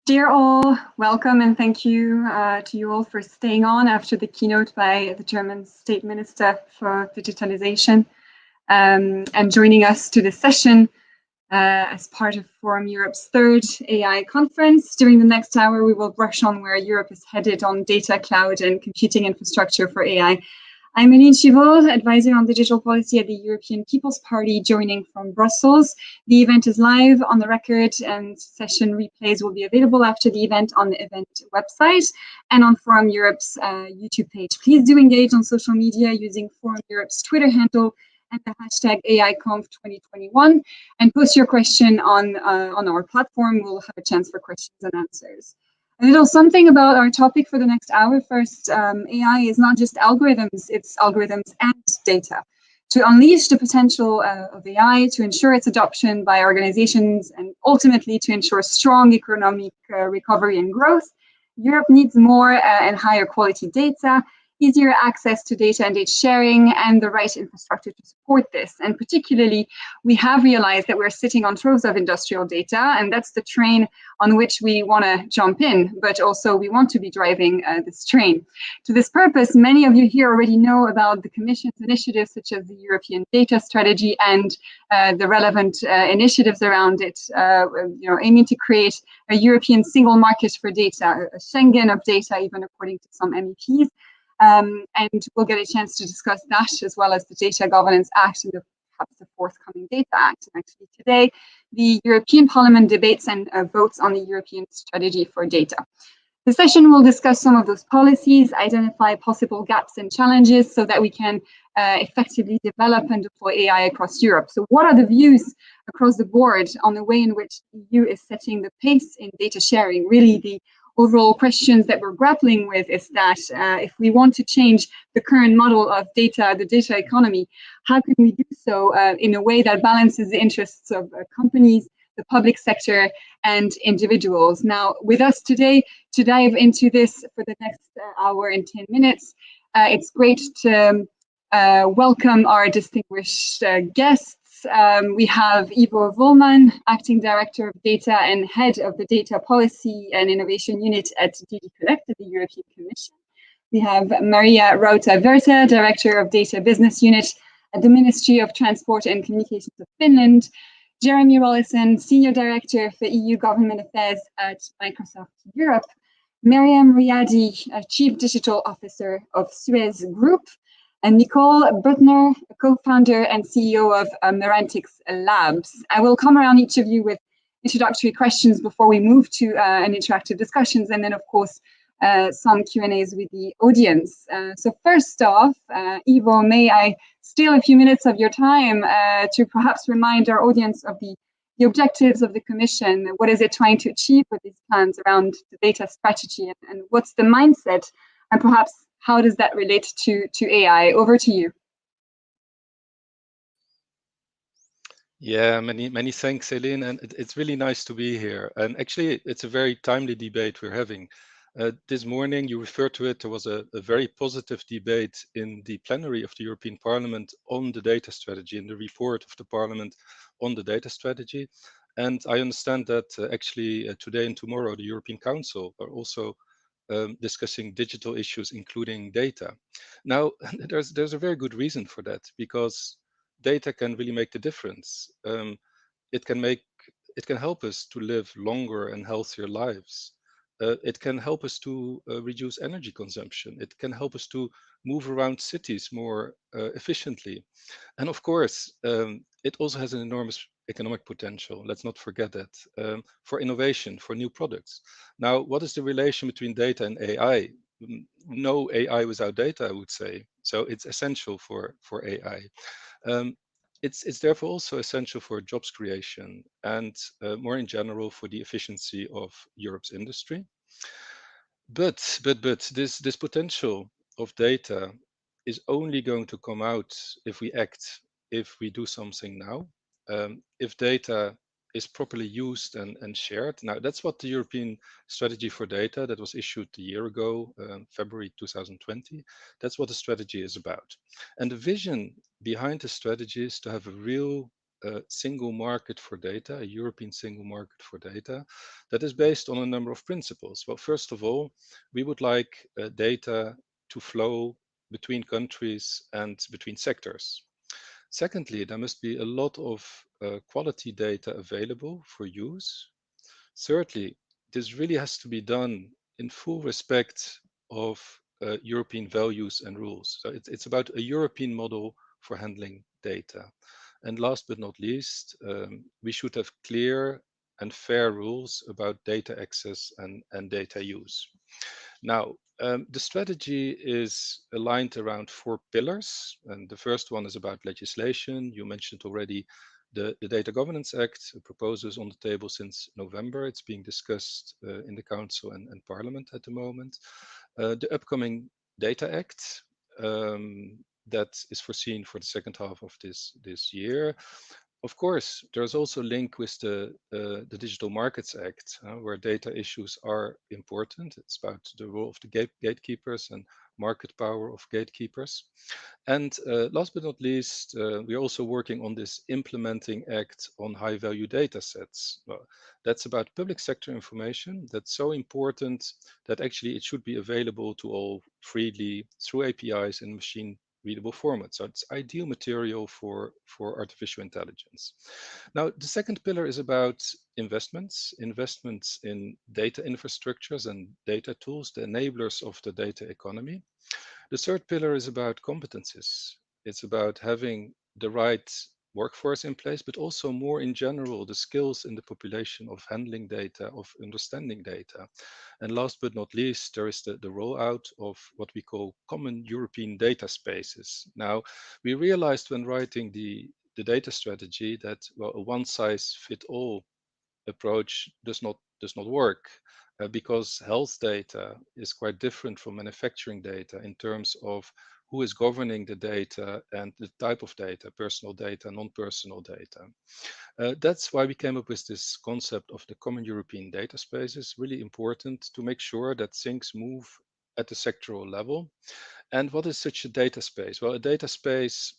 Dear all, welcome and thank you to you all for staying on after the keynote by the German State Minister for Digitalization and joining us to this session as part of Forum Europe's third AI conference. During the next hour, we will brush on where Europe is headed on data, cloud, and computing infrastructure for AI. I'm Eline Chivot, advisor on digital policy at the European People's Party, joining from Brussels. The event is live on the record, and session replays will be available after the event on the event website and on Forum Europe's YouTube page. Please do engage on social media using Forum Europe's Twitter handle and the hashtag AIConf2021, and post your question on our platform. We'll have a chance for questions and answers. A little something about our topic for the next hour. First, AI is not just algorithms, it's algorithms and data. To unleash the potential of AI, to ensure its adoption by organizations, and ultimately to ensure strong economic recovery and growth, Europe needs more and higher quality data, easier access to data and data sharing, and the right infrastructure to support this. And particularly, we have realized that we're sitting on troves of industrial data, and that's the train on which we want to jump in, but also we want to be driving this train. To this purpose, many of you here already know about the Commission's initiatives, such as the European Data Strategy and the relevant initiatives around it, aiming to create a European single market for data, a Schengen of data, even according to some MEPs. And we'll get a chance to discuss that, as well as the Data Governance Act and perhaps the forthcoming Data Act. And actually today, the European Parliament debates and votes on the European Strategy for Data. The session will discuss some of those policies, identify possible gaps and challenges so that we can effectively develop and deploy AI across Europe. So what are the views across the board on the way in which the EU is setting the pace in data sharing? Really, the overall questions that we're grappling with is that if we want to change the current model of data, the data economy, how can we do so in a way that balances the interests of companies, the public sector, and individuals? Now, with us today to dive into this for the next hour and 10 minutes, it's great to welcome our distinguished guests. We have Ivo Volman, Acting Director of Data and Head of the Data Policy and Innovation Unit at DG Connect at the European Commission. We have Maria Rauta-Virta, Director of Data Business Unit at the Ministry of Transport and Communications of Finland. Jeremy Rollison, Senior Director for EU Government Affairs at Microsoft Europe. Mariam Riadi, Chief Digital Officer of Suez Group. And Nicole Bruttner, co-founder and CEO of Merantix Labs. I will come around each of you with introductory questions before we move to an interactive discussions, and then of course some Q&As with the audience. So first off, Ivo, may I steal a few minutes of your time to perhaps remind our audience of the objectives of the Commission? What is it trying to achieve with these plans around the data strategy, and what's the mindset, and perhaps how does that relate to AI? Over to you. Yeah, many thanks, Eline, and it's really nice to be here. And actually, it's a very timely debate we're having. This morning, you referred to it, there was a very positive debate in the plenary of the European Parliament on the data strategy, in the report of the Parliament on the data strategy. And I understand that actually today and tomorrow, the European Council are also discussing digital issues, including data. Now, there's a very good reason for that, because data can really make the difference. It can help us to live longer and healthier lives. It can help us to reduce energy consumption. It can help us to move around cities more efficiently. And of course, it also has an enormous economic potential. Let's not forget that, for innovation, for new products. Now, what is the relation between data and AI? No AI without data, I would say. So it's essential for AI. It's therefore also essential for jobs creation and more in general for the efficiency of Europe's industry. But this potential of data is only going to come out if we act, if we do something now. If data is properly used and shared. Now, that's what the European Strategy for Data that was issued a year ago, February 2020, that's what the strategy is about. And the vision behind the strategy is to have a real a single market for data, a European single market for data, that is based on a number of principles. Well, first of all, we would like data to flow between countries and between sectors. Secondly, there must be a lot of quality data available for use. Thirdly, this really has to be done in full respect of European values and rules. So it's about a European model for handling data. And last but not least, we should have clear and fair rules about data access and data use. Now, the strategy is aligned around 4 pillars. And the first one is about legislation. You mentioned already the Data Governance Act. A proposal is on the table since November. It's being discussed in the Council and Parliament at the moment. The upcoming Data Act, that is foreseen for the second half of this year. Of course, there's also a link with the Digital Markets Act, where data issues are important. It's about the role of the gatekeepers and market power of gatekeepers. And last but not least, we're also working on this implementing act on high value data sets. Well, that's about public sector information that's so important that actually it should be available to all freely through APIs in machine readable format. So it's ideal material for artificial intelligence. Now, the second pillar is about investments in data infrastructures and data tools, the enablers of the data economy. The third pillar is about competencies. It's about having the right workforce in place, but also more in general, the skills in the population of handling data, of understanding data. And last but not least, there is the rollout of what we call common European data spaces. Now, we realized when writing the data strategy that, well, a one-size-fits-all approach does not work. Because health data is quite different from manufacturing data in terms of who is governing the data and the type of data, personal data, non-personal data. That's why we came up with this concept of the common European data spaces, really important to make sure that things move at the sectoral level. And what is such a data space? Well, a data space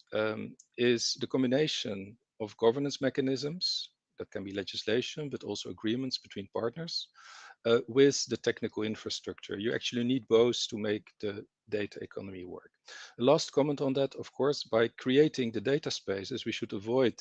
is the combination of governance mechanisms, that can be legislation, but also agreements between partners, with the technical infrastructure. You actually need both to make the data economy work. The last comment on that, of course, by creating the data spaces, we should avoid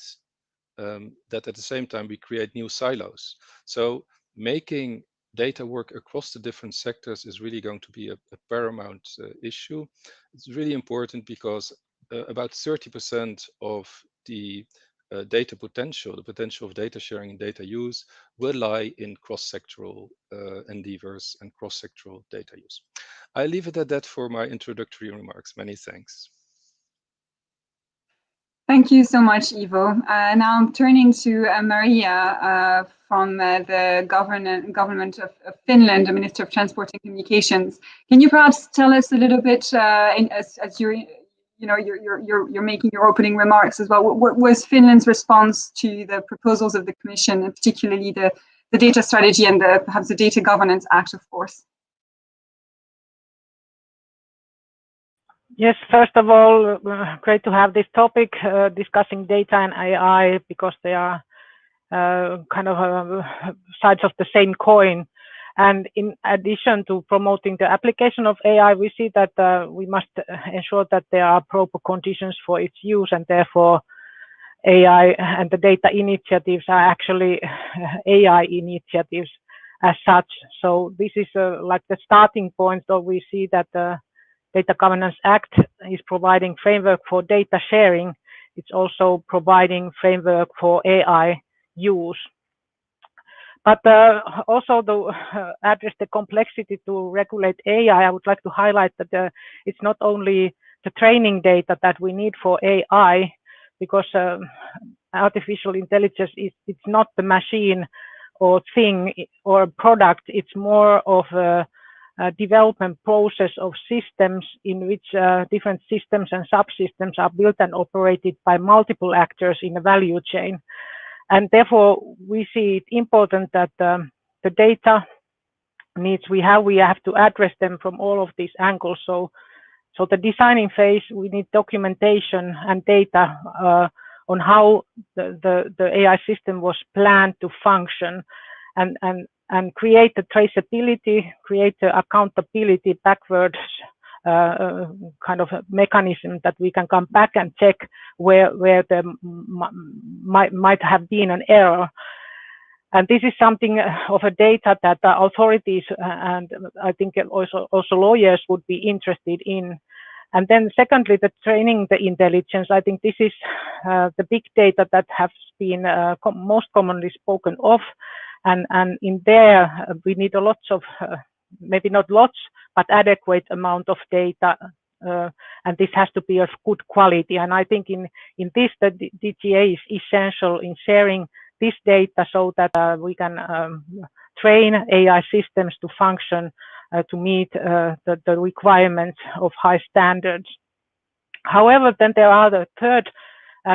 that at the same time we create new silos. So making data work across the different sectors is really going to be a paramount issue. It's really important because about 30% of the data potential, the potential of data sharing and data use, will lie in cross-sectoral endeavors and cross-sectoral data use. I leave it at that for my introductory remarks. Many thanks. Thank you so much, Ivo. Now I'm turning to Maria from the government of Finland, the Minister of Transport and Communications. Can you perhaps tell us a little bit, as you're making your opening remarks as well, what was Finland's response to the proposals of the Commission, and particularly the data strategy and perhaps the Data Governance Act, of course? Yes, first of all, great to have this topic discussing data and AI, because they are kind of sides of the same coin. And in addition to promoting the application of AI, we see that we must ensure that there are proper conditions for its use, and therefore AI and the data initiatives are actually AI initiatives as such. So this is like the starting point. So we see that the Data Governance Act is providing framework for data sharing. It's also providing framework for AI use. But also to address the complexity to regulate AI, I would like to highlight that it's not only the training data that we need for AI, because artificial intelligence it's not the machine or thing or product. It's more of a development process of systems in which different systems and subsystems are built and operated by multiple actors in the value chain. And therefore, we see it important that the data needs we have to address them from all of these angles. So the designing phase, we need documentation and data on how the AI system was planned to function, and create the traceability, create the accountability backwards kind of a mechanism that we can come back and check where there might have been an error. And this is something of a data that the authorities and I think also lawyers would be interested in. And then secondly, the training the intelligence. I think this is the big data that has been most commonly spoken of. And in there, we need a lot of, maybe not lots, but adequate amount of data. And this has to be of good quality. And I think in this, the DGA is essential in sharing this data so that we can train AI systems to function to meet the requirements of high standards. However, then there are the third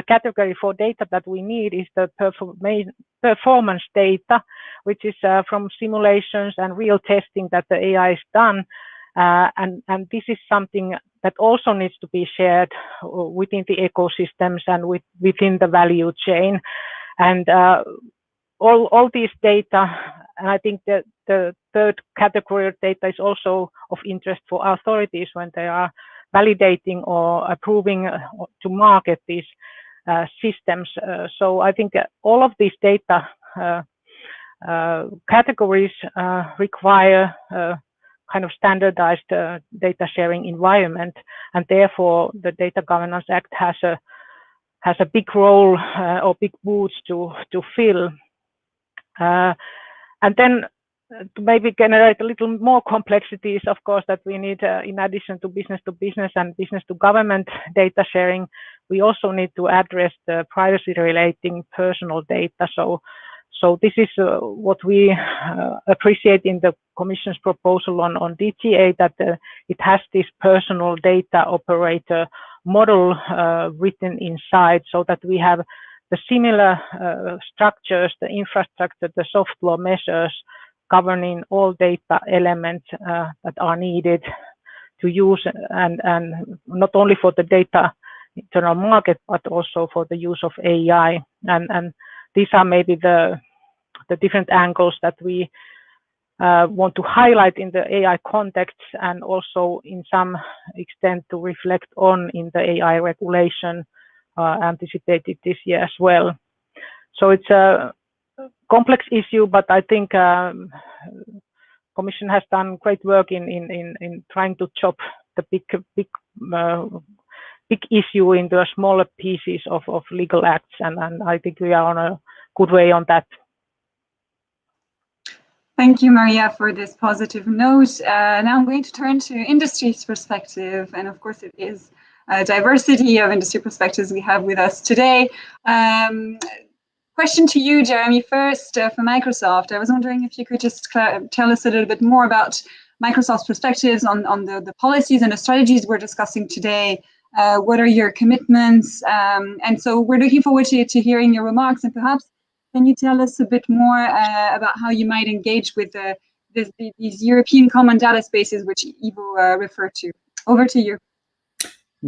category for data that we need is the performance data, which is from simulations and real testing that the AI is done. And this is something that also needs to be shared within the ecosystems and within the value chain. And all these data, and I think that the third category of data is also of interest for authorities when they are validating or approving to market these systems. So I think all of these data categories require kind of standardized data sharing environment, and therefore the Data Governance Act has a big role or big boots to fill. And then to maybe generate a little more complexities, of course, that we need in addition to business and business to government data sharing, we also need to address the privacy relating personal data. So this is what we appreciate in the Commission's proposal on DGA, that it has this personal data operator model written inside, so that we have the similar structures, the infrastructure, the soft law measures governing all data elements that are needed to use, and not only for the data internal market, but also for the use of AI. And these are maybe the different angles that we want to highlight in the AI context, and also in some extent to reflect on in the AI regulation anticipated this year as well. So it's a complex issue, but I think Commission has done great work in trying to chop the big issue into smaller pieces of legal acts, and I think we are on a good way on that. Thank you, Maria, for this positive note. Now I'm going to turn to industry's perspective, and of course it is a diversity of industry perspectives we have with us today. Question to you, Jeremy, first for Microsoft. I was wondering if you could just tell us a little bit more about Microsoft's perspectives on the policies and the strategies we're discussing today. What are your commitments? And so we're looking forward to hearing your remarks, and perhaps can you tell us a bit more about how you might engage with these European common data spaces, which Ivo referred to? Over to you.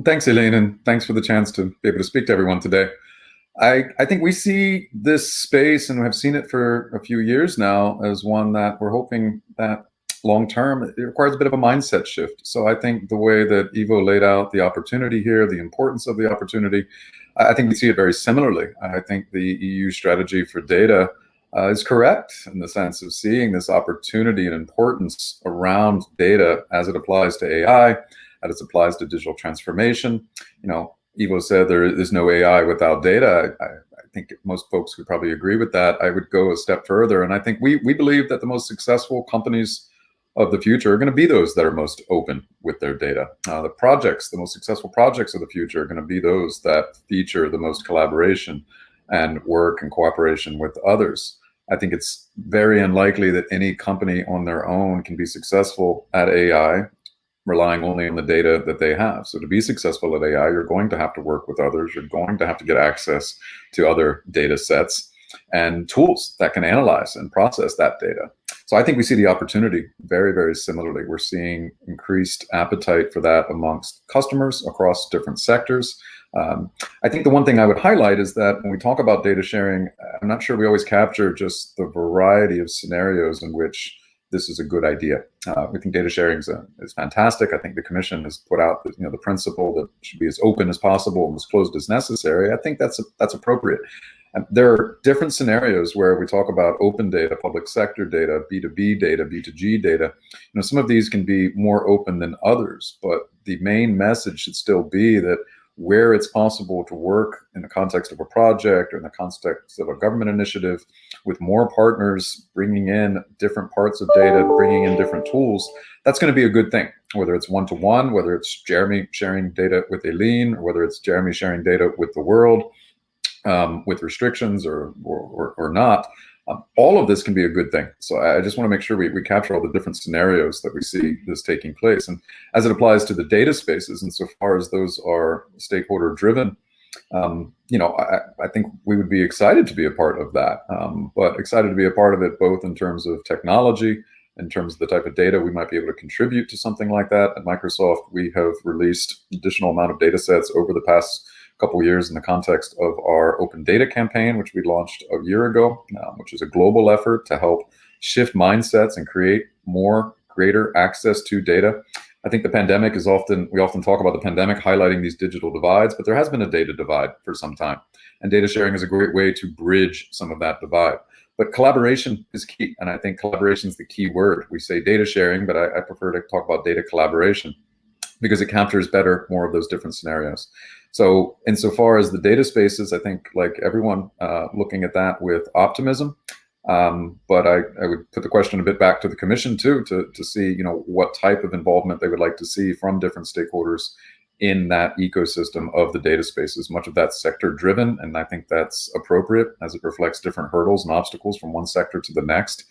Thanks, Elaine, and thanks for the chance to be able to speak to everyone today. I think we see this space, and have seen it for a few years now, as one that we're hoping that long term, it requires a bit of a mindset shift. So I think the way that Ivo laid out the opportunity here, the importance of the opportunity, I think we see it very similarly. I think the EU strategy for data is correct in the sense of seeing this opportunity and importance around data as it applies to AI, as it applies to digital transformation. You know, Ivo said there is no AI without data. I think most folks would probably agree with that. I would go a step further, and I think we believe that the most successful companies of the future are going to be those that are most open with their data. The most successful projects of the future are going to be those that feature the most collaboration and work and cooperation with others. I think it's very unlikely that any company on their own can be successful at AI relying only on the data that they have. So to be successful at AI, you're going to have to work with others. You're going to have to get access to other data sets and tools that can analyze and process that data. So I think we see the opportunity very, very similarly. We're seeing increased appetite for that amongst customers across different sectors. I think the one thing I would highlight is that when we talk about data sharing, I'm not sure we always capture just the variety of scenarios in which this is a good idea. We think data sharing is fantastic. I think the Commission has put out the principle that it should be as open as possible and as closed as necessary. I think that's appropriate. And there are different scenarios where we talk about open data, public sector data, B2B data, B2G data. Some of these can be more open than others, but the main message should still be that where it's possible to work in the context of a project or in the context of a government initiative with more partners, bringing in different parts of data, bringing in different tools, that's going to be a good thing. Whether it's one-to-one, whether it's Jeremy sharing data with Eline, or whether it's Jeremy sharing data with the world, with restrictions or not, all of this can be a good thing. So I just want to make sure we capture all the different scenarios that we see this taking place. And as it applies to the data spaces, insofar as those are stakeholder driven, I think we would be excited to be a part of that, but excited to be a part of it both in terms of technology, in terms of the type of data we might be able to contribute to something like that. At Microsoft, we have released additional amount of data sets over the past couple of years in the context of our open data campaign, which we launched a year ago, which is a global effort to help shift mindsets and create greater access to data. I think the pandemic we often talk about the pandemic highlighting these digital divides, but there has been a data divide for some time. And data sharing is a great way to bridge some of that divide. But collaboration is key. And I think collaboration is the key word. We say data sharing, but I prefer to talk about data collaboration because it captures better more of those different scenarios. So insofar as the data spaces, I think like everyone looking at that with optimism, but I would put the question a bit back to the Commission too, to see what type of involvement they would like to see from different stakeholders in that ecosystem of the data spaces. Much of that's sector driven, and I think that's appropriate as it reflects different hurdles and obstacles from one sector to the next,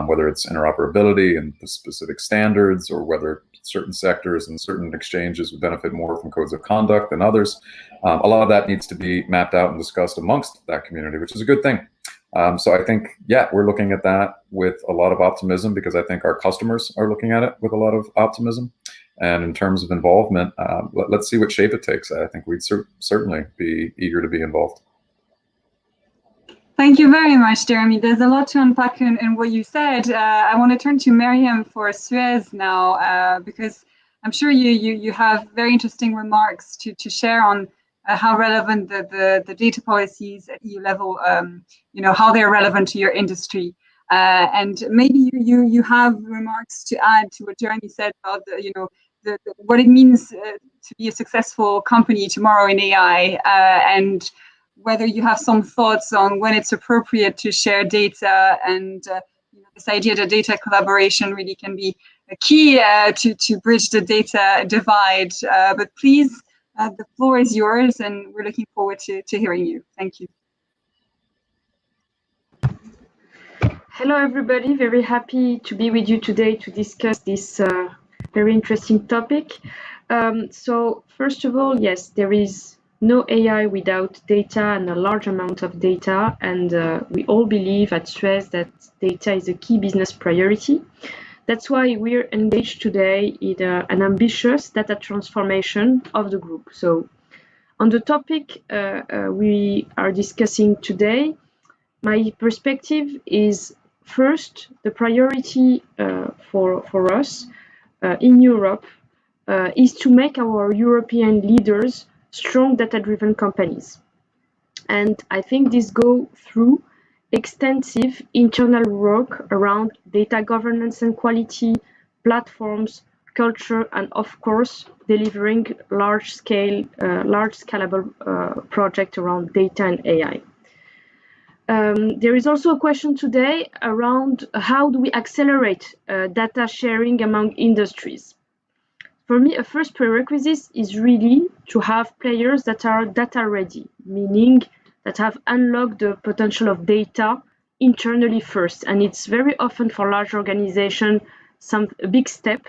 whether it's interoperability and specific standards, or whether certain sectors and certain exchanges would benefit more from codes of conduct than others. A lot of that needs to be mapped out and discussed amongst that community, which is a good thing. So I think, we're looking at that with a lot of optimism because I think our customers are looking at it with a lot of optimism. And in terms of involvement, let's see what shape it takes. I think we'd certainly be eager to be involved. Thank you very much, Jeremy. There's a lot to unpack in what you said. I want to turn to Miriam for Suez now, because I'm sure you have very interesting remarks to share on how relevant the data policies at EU level, how they're relevant to your industry. And maybe you have remarks to add to what Jeremy said about what it means to be a successful company tomorrow in AI, and whether you have some thoughts on when it's appropriate to share data, and this idea that data collaboration really can be a key to bridge the data divide. But please, the floor is yours, and we're looking forward to hearing you. Thank you. Hello, everybody. Very happy to be with you today to discuss this very interesting topic. So first of all, yes, there is no AI without data and a large amount of data. And we all believe at Suez that data is a key business priority. That's why we're engaged today in an ambitious data transformation of the group. So on the topic we are discussing today, my perspective is first, the priority for us in Europe is to make our European leaders strong data-driven companies. And I think this goes through extensive internal work around data governance and quality, platforms, culture, and of course, delivering large-scalable project around data and AI. There is also a question today around how do we accelerate data sharing among industries. For me, a first prerequisite is really to have players that are data ready, meaning that have unlocked the potential of data internally first. And it's very often for large organizations a big step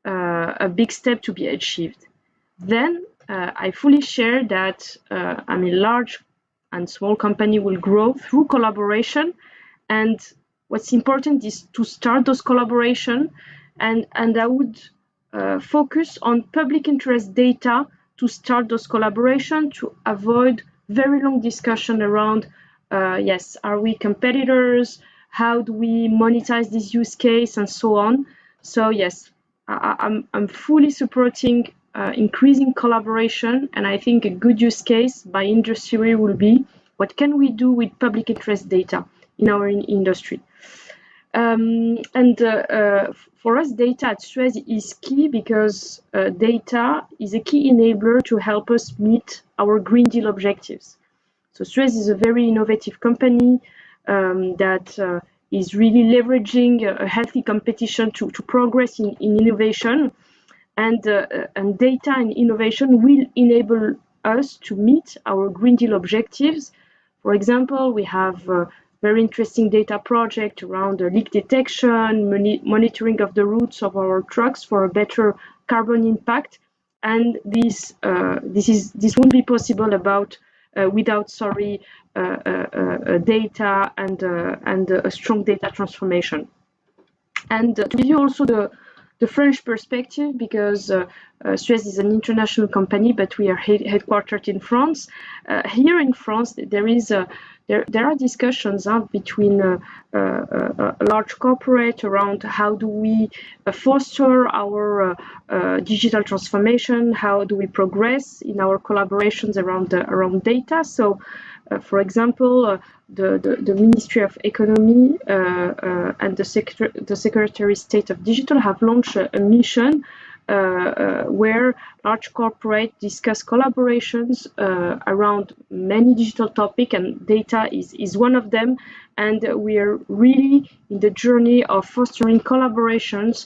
to be achieved. Then I fully share that large and small company will grow through collaboration, and what's important is to start those collaboration, and I would focus on public interest data to start those collaboration, to avoid very long discussion around, yes, are we competitors? How do we monetize this use case, and so on. So yes, I'm fully supporting increasing collaboration, and I think a good use case by industry will be, what can we do with public interest data in our industry? For us, data at Suez is key, because data is a key enabler to help us meet our Green Deal objectives. So Suez is a very innovative company that is really leveraging a healthy competition to progress in innovation, and data and innovation will enable us to meet our Green Deal objectives. For example, we have very interesting data project around leak detection, monitoring of the routes of our trucks for a better carbon impact, and this won't be possible without data and a strong data transformation. And to give you also the French perspective, because Suez is an international company, but we are headquartered in France. Here in France, there are discussions between a large corporate around how do we foster our digital transformation, how do we progress in our collaborations around data. So, for example, the Ministry of Economy and the Secretary of State of Digital have launched a mission where large corporates discuss collaborations around many digital topics, and data is one of them. And we are really in the journey of fostering collaborations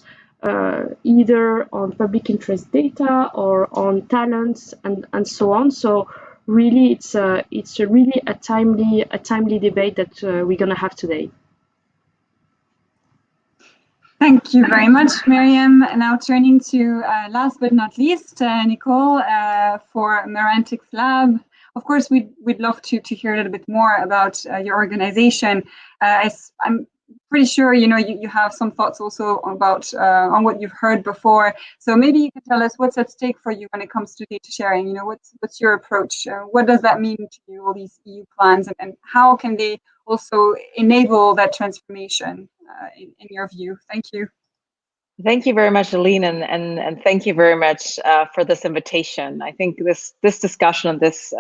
either on public interest data or on talents and so on. So really, it's really a timely debate that we're going to have today. Thank you very much, Miriam. Now turning to last but not least, Nicole for Merantix Lab. Of course, we'd love to hear a little bit more about your organization. I'm pretty sure you have some thoughts also about on what you've heard before. So maybe you could tell us what's at stake for you when it comes to data sharing. What's your approach? What does that mean to you, all these EU plans, and how can they also enable that transformation in your view? Thank you. Thank you very much, Aline, and thank you very much for this invitation. I think this discussion, this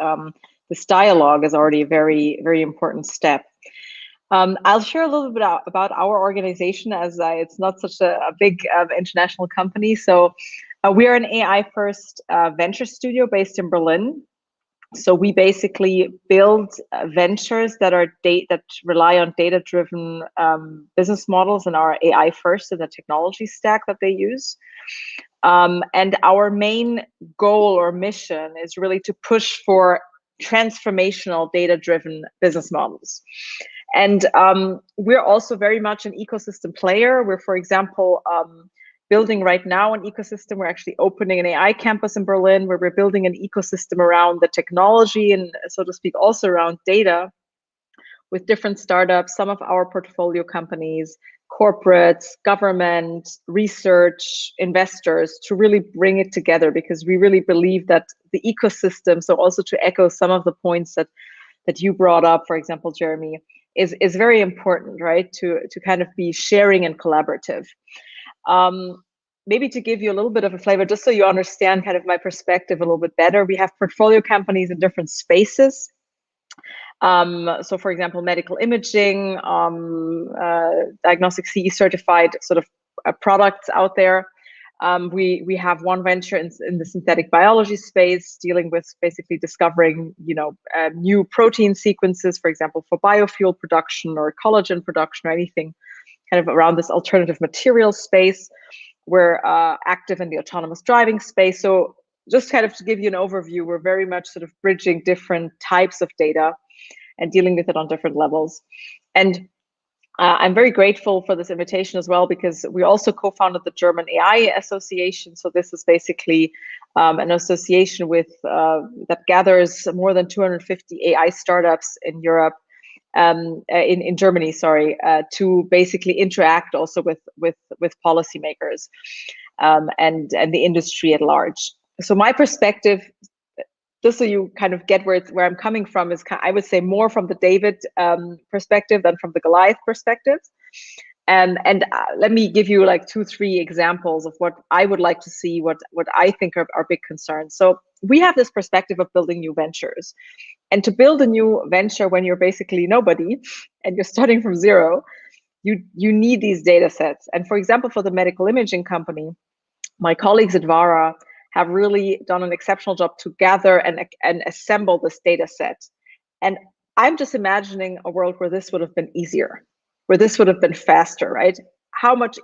dialogue is already a very, very important step. I'll share a little bit about our organization, as it's not such a big international company. So we are an AI-first venture studio based in Berlin. So we basically build ventures that rely on data-driven business models and are AI-first in the technology stack that they use. And our main goal or mission is really to push for transformational data-driven business models. And we're also very much an ecosystem player. We're, for example, building right now an ecosystem. We're actually opening an AI campus in Berlin where we're building an ecosystem around the technology and, so to speak, also around data with different startups, some of our portfolio companies, corporates, government, research, investors, to really bring it together, because we really believe that the ecosystem, so also to echo some of the points that you brought up, for example, Jeremy, is very important, right? To kind of be sharing and collaborative. Maybe to give you a little bit of a flavor, just so you understand kind of my perspective a little bit better, we have portfolio companies in different spaces. So for example, medical imaging, diagnostic CE certified sort of products out there. We have one venture in the synthetic biology space, dealing with basically discovering, new protein sequences, for example, for biofuel production or collagen production or anything kind of around this alternative material space. We're active in the autonomous driving space. So just kind of to give you an overview, we're very much sort of bridging different types of data and dealing with it on different levels. And I'm very grateful for this invitation as well, because we also co-founded the German AI Association. So this is basically an association with that gathers more than 250 AI startups in Europe in Germany, sorry, to basically interact also with policymakers and the industry at large. So my perspective, just so you kind of get where I'm coming from, is I would say more from the David perspective than from the Goliath perspective. And let me give you like 2-3 examples of what I would like to see, what I think are big concerns. So we have this perspective of building new ventures. And to build a new venture when you're basically nobody and you're starting from zero, you need these data sets. And for example, for the medical imaging company, my colleagues at Vara have really done an exceptional job to gather and assemble this data set. And I'm just imagining a world where this would have been easier, where this would have been faster, right? How much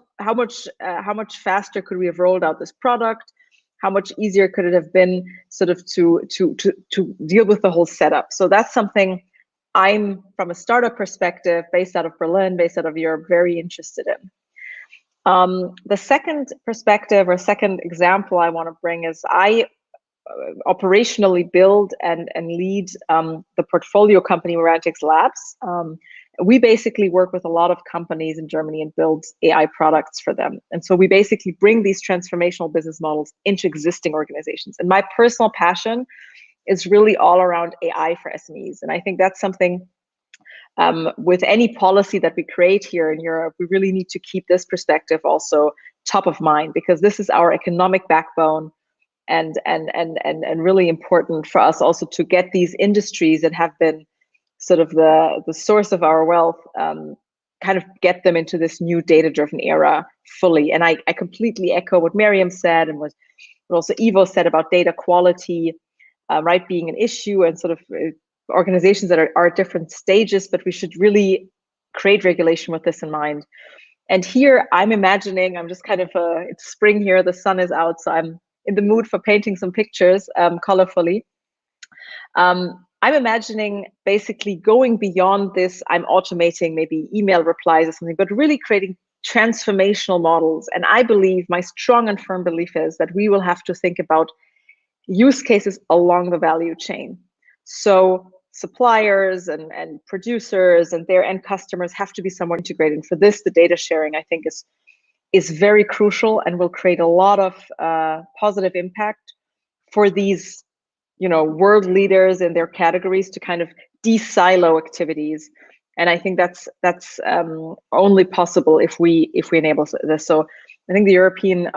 faster could we have rolled out this product? How much easier could it have been sort of to deal with the whole setup? So that's something I'm, from a startup perspective, based out of Berlin, based out of Europe, very interested in. The second perspective or second example I want to bring is I operationally build and lead the portfolio company Merantix Labs. We basically work with a lot of companies in Germany and build AI products for them. And so we basically bring these transformational business models into existing organizations. And my personal passion is really all around AI for SMEs. And I think that's something with any policy that we create here in Europe, we really need to keep this perspective also top of mind, because this is our economic backbone and really important for us also to get these industries that have been sort of the source of our wealth, kind of get them into this new data-driven era fully. And I completely echo what Miriam said and what also Ivo said about data quality, right, being an issue, and sort of organizations that are at different stages, but we should really create regulation with this in mind. And here I'm imagining, I'm just kind of, it's spring here, the sun is out, so I'm in the mood for painting some pictures colorfully. I'm imagining basically going beyond this, I'm automating maybe email replies or something, but really creating transformational models. And I believe, my strong and firm belief is that we will have to think about use cases along the value chain. So suppliers and producers and their end customers have to be somewhat integrated. And for this, the data sharing, I think, is very crucial and will create a lot of positive impact for these, world leaders in their categories to kind of de-silo activities. And I think that's only possible if we enable this. So I think the European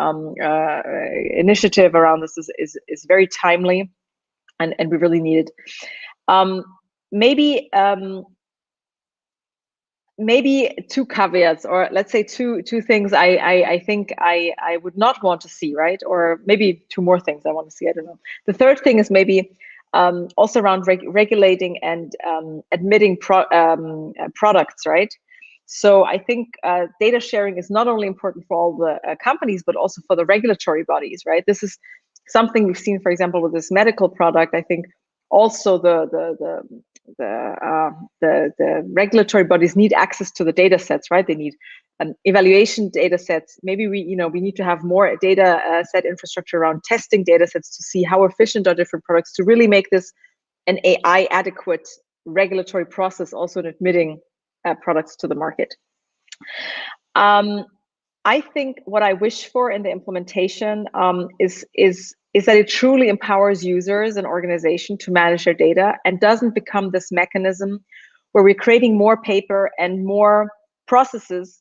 initiative around this is very timely, and we really need it. Maybe 2 caveats, or let's say two things I think I would not want to see, right? Or maybe 2 more things I want to see, I don't know. The third thing is maybe also around regulating and admitting products, right? So I think data sharing is not only important for all the companies, but also for the regulatory bodies, right? This is something we've seen, for example, with this medical product. I think also the regulatory bodies need access to the data sets, right? They need evaluation data sets. Maybe we need to have more data set infrastructure around testing data sets to see how efficient are different products, to really make this an AI adequate regulatory process, also in admitting products to the market. I think what I wish for in the implementation is that it truly empowers users and organizations to manage their data, and doesn't become this mechanism where we're creating more paper and more processes,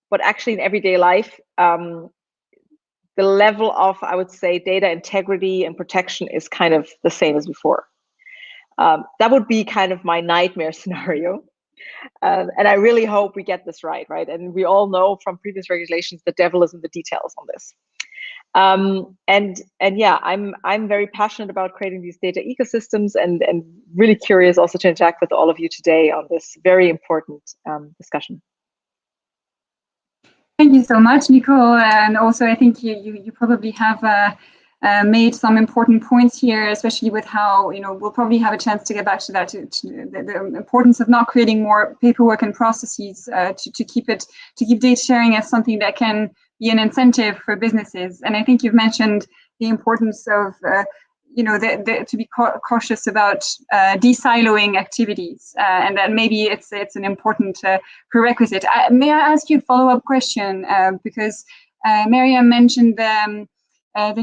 but actually in everyday life, the level of, I would say, data integrity and protection is kind of the same as before. That would be kind of my nightmare scenario. And I really hope we get this right? And we all know from previous regulations, the devil is in the details on this. And yeah, I'm very passionate about creating these data ecosystems, and really curious also to interact with all of you today on this very important discussion. Thank you so much, Nicole. And also, I think you probably have made some important points here, especially with how, we'll probably have a chance to get back to that, to the importance of not creating more paperwork and processes, to keep data sharing as something that can be an incentive for businesses. And I think you've mentioned the importance of to be cautious about de-siloing activities, and that maybe it's an important prerequisite. May I ask you a follow-up question, because Miriam mentioned the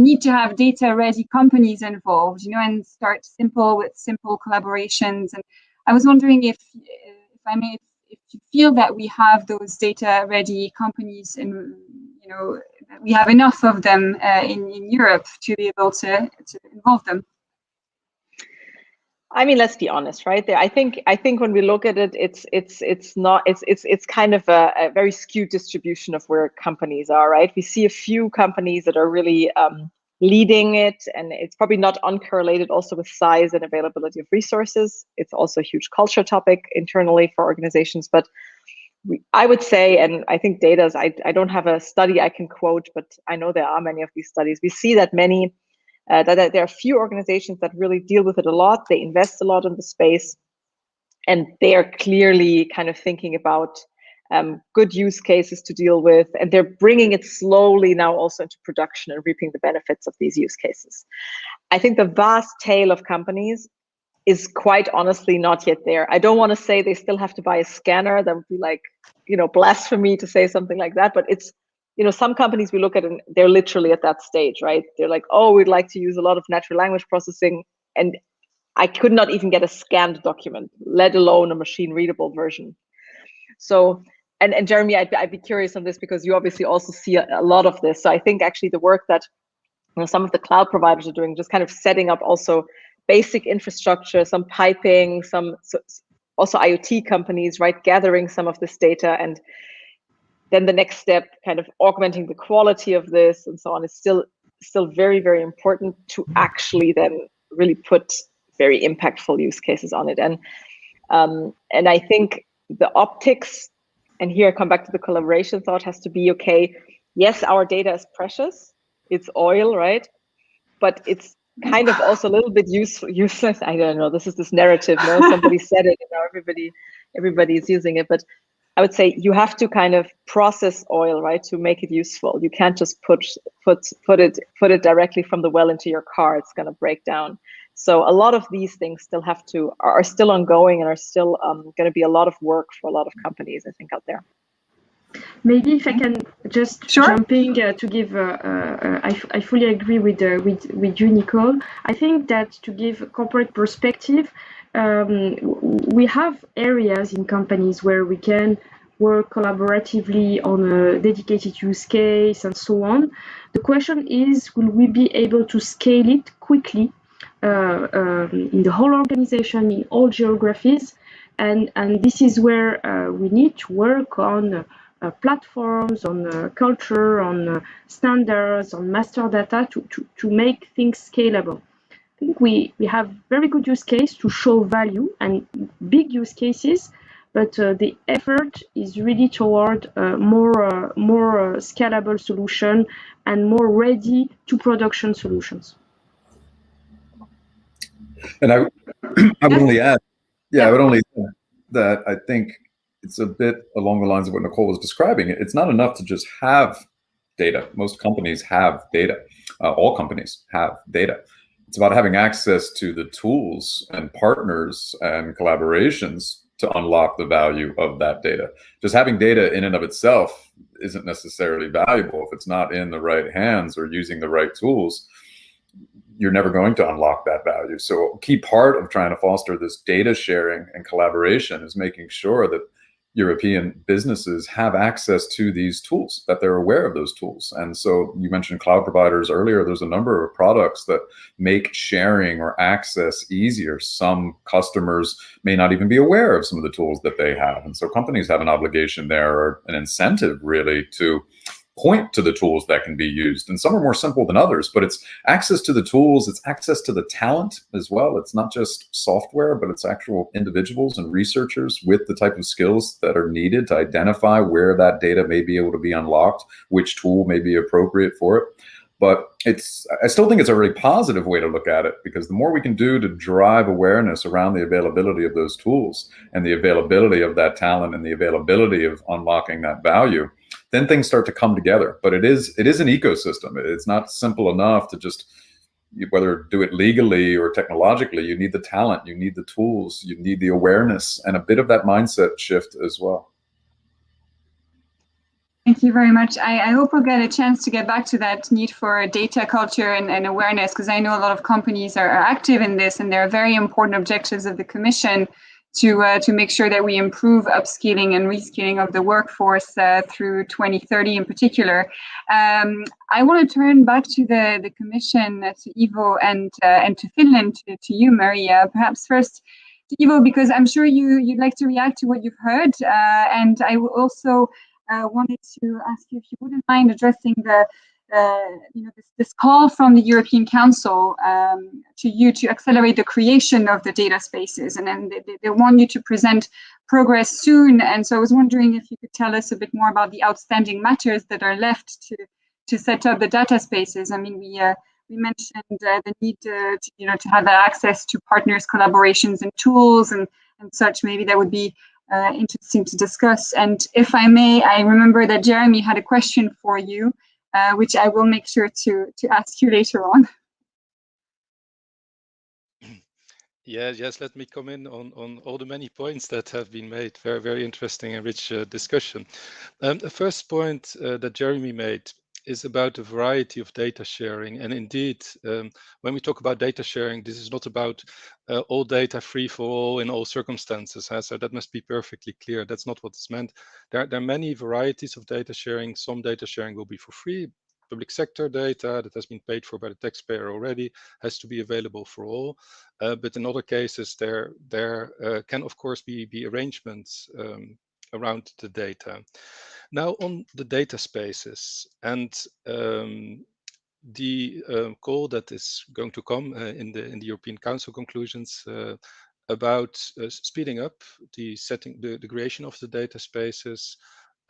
need to have data-ready companies involved, and start with simple collaborations. And I was wondering if you feel that we have those data-ready companies, and we have enough of them in Europe to be able to involve them. I mean, let's be honest, right? I think when we look at it, it's kind of a very skewed distribution of where companies are, right? We see a few companies that are really leading it, and it's probably not uncorrelated also with size and availability of resources. It's also a huge culture topic internally for organizations, but I would say, and I think data, I don't have a study I can quote, but I know there are many of these studies. We see that that there are few organizations that really deal with it a lot. They invest a lot in the space, and they are clearly kind of thinking about good use cases to deal with, and they're bringing it slowly now also into production and reaping the benefits of these use cases. I think the vast tail of companies is quite honestly not yet there. I don't want to say they still have to buy a scanner. That would be like, blasphemy to say something like that, but it's, some companies we look at and they're literally at that stage, right? They're like, oh, we'd like to use a lot of natural language processing, and I could not even get a scanned document, let alone a machine readable version. So, and Jeremy, I'd be curious on this because you obviously also see a lot of this. So I think actually the work that some of the cloud providers are doing, just kind of setting up also basic infrastructure, some piping, also IoT companies, right, gathering some of this data, and then the next step, kind of augmenting the quality of this and so on, is still very, very important to actually then really put very impactful use cases on it. And I think the optics, and here I come back to the collaboration thought, has to be, okay, yes, our data is precious, it's oil, right? But it's kind of also a little bit useless. I don't know, this narrative, somebody said it, everybody is using it, but I would say you have to kind of process oil, right, to make it useful. You can't just put it directly from the well into your car. It's going to break down. So a lot of these things are still ongoing, and are still going to be a lot of work for a lot of companies, I think, out there. Maybe if I can just jump in to give, I fully agree with you, Nicole. I think that to give a corporate perspective, we have areas in companies where we can work collaboratively on a dedicated use case and so on. The question is, will we be able to scale it quickly in the whole organization, in all geographies? And this is where we need to work on platforms, on culture, on standards, on master data to make things scalable. I think we have very good use case to show value and big use cases, but the effort is really toward more scalable solution and more ready to production solutions. And I would only add, I would only add that I think it's a bit along the lines of what Nicole was describing. It's not enough to just have data. Most companies have data. All companies have data. It's about having access to the tools and partners and collaborations to unlock the value of that data. Just having data in and of itself isn't necessarily valuable if it's not in the right hands or using the right tools. You're never going to unlock that value. So a key part of trying to foster this data sharing and collaboration is making sure that European businesses have access to these tools, that they're aware of those tools. And so you mentioned cloud providers earlier. There's a number of products that make sharing or access easier. Some customers may not even be aware of some of the tools that they have. And so companies have an obligation there, or an incentive really, to point to the tools that can be used. And some are more simple than others, but it's access to the tools, it's access to the talent as well. It's not just software, but it's actual individuals and researchers with the type of skills that are needed to identify where that data may be able to be unlocked, which tool may be appropriate for it. But I still think it's a really positive way to look at it, because the more we can do to drive awareness around the availability of those tools and the availability of that talent and the availability of unlocking that value, then things start to come together. But it is an ecosystem. It's not simple enough to just whether do it legally or technologically, you need the talent, you need the tools, you need the awareness, and a bit of that mindset shift as well. Thank you very much. I hope we'll get a chance to get back to that need for data culture and awareness, because I know a lot of companies are active in this, and they're very important objectives of the Commission to make sure that we improve upskilling and reskilling of the workforce through 2030 in particular. I want to turn back to the Commission, to Ivo, and to Finland, to you, Maria. Perhaps first to Ivo, because I'm sure you'd like to react to what you've heard, and I will also wanted to ask you if you wouldn't mind addressing the this call from the European Council to you to accelerate the creation of the data spaces, and then they want you to present progress soon. And so I was wondering if you could tell us a bit more about the outstanding matters that are left to set up the data spaces. I mean, we mentioned the need to have that access to partners, collaborations, and tools and such. Maybe that would be interesting to discuss. And if I may, I remember that Jeremy had a question for you, which I will make sure to ask you later on. Yes, let me come in on all the many points that have been made. Very, very interesting and rich discussion. The first point that Jeremy made is about the variety of data sharing. And indeed, when we talk about data sharing, this is not about all data free for all in all circumstances. So that must be perfectly clear. That's not what is meant. There are many varieties of data sharing. Some data sharing will be for free. Public sector data that has been paid for by the taxpayer already has to be available for all. But in other cases, there can, of course, be arrangements around the data. Now, on the data spaces and the call that is going to come in the European Council conclusions about speeding up the creation of the data spaces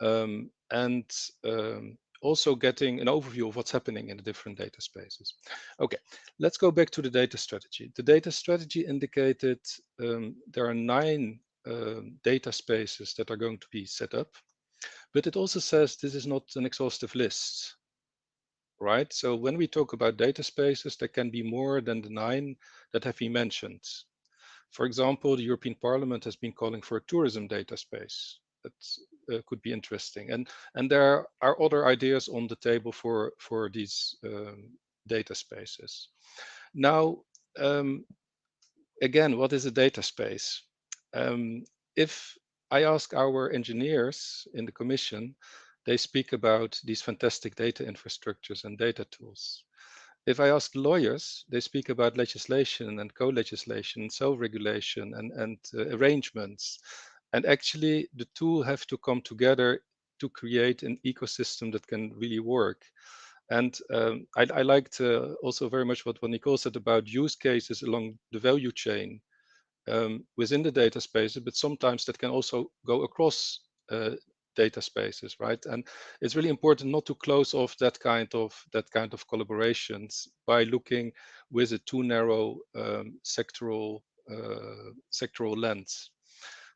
and also getting an overview of what's happening in the different data spaces. Okay, let's go back to the data strategy. The data strategy indicated there are 9 data spaces that are going to be set up, but it also says this is not an exhaustive list, right? So when we talk about data spaces, there can be more than the 9 that have been mentioned. For example, the European Parliament has been calling for a tourism data space. That could be interesting, and there are other ideas on the table for these data spaces. Now, again, what is a data space? If I ask our engineers in the Commission, they speak about these fantastic data infrastructures and data tools. If I ask lawyers, they speak about legislation and co-legislation, self-regulation and arrangements. And actually, the two have to come together to create an ecosystem that can really work. And I liked also very much what Nicole said about use cases along the value chain within the data spaces, but sometimes that can also go across data spaces, right? And it's really important not to close off that kind of collaborations by looking with a too narrow sectoral lens.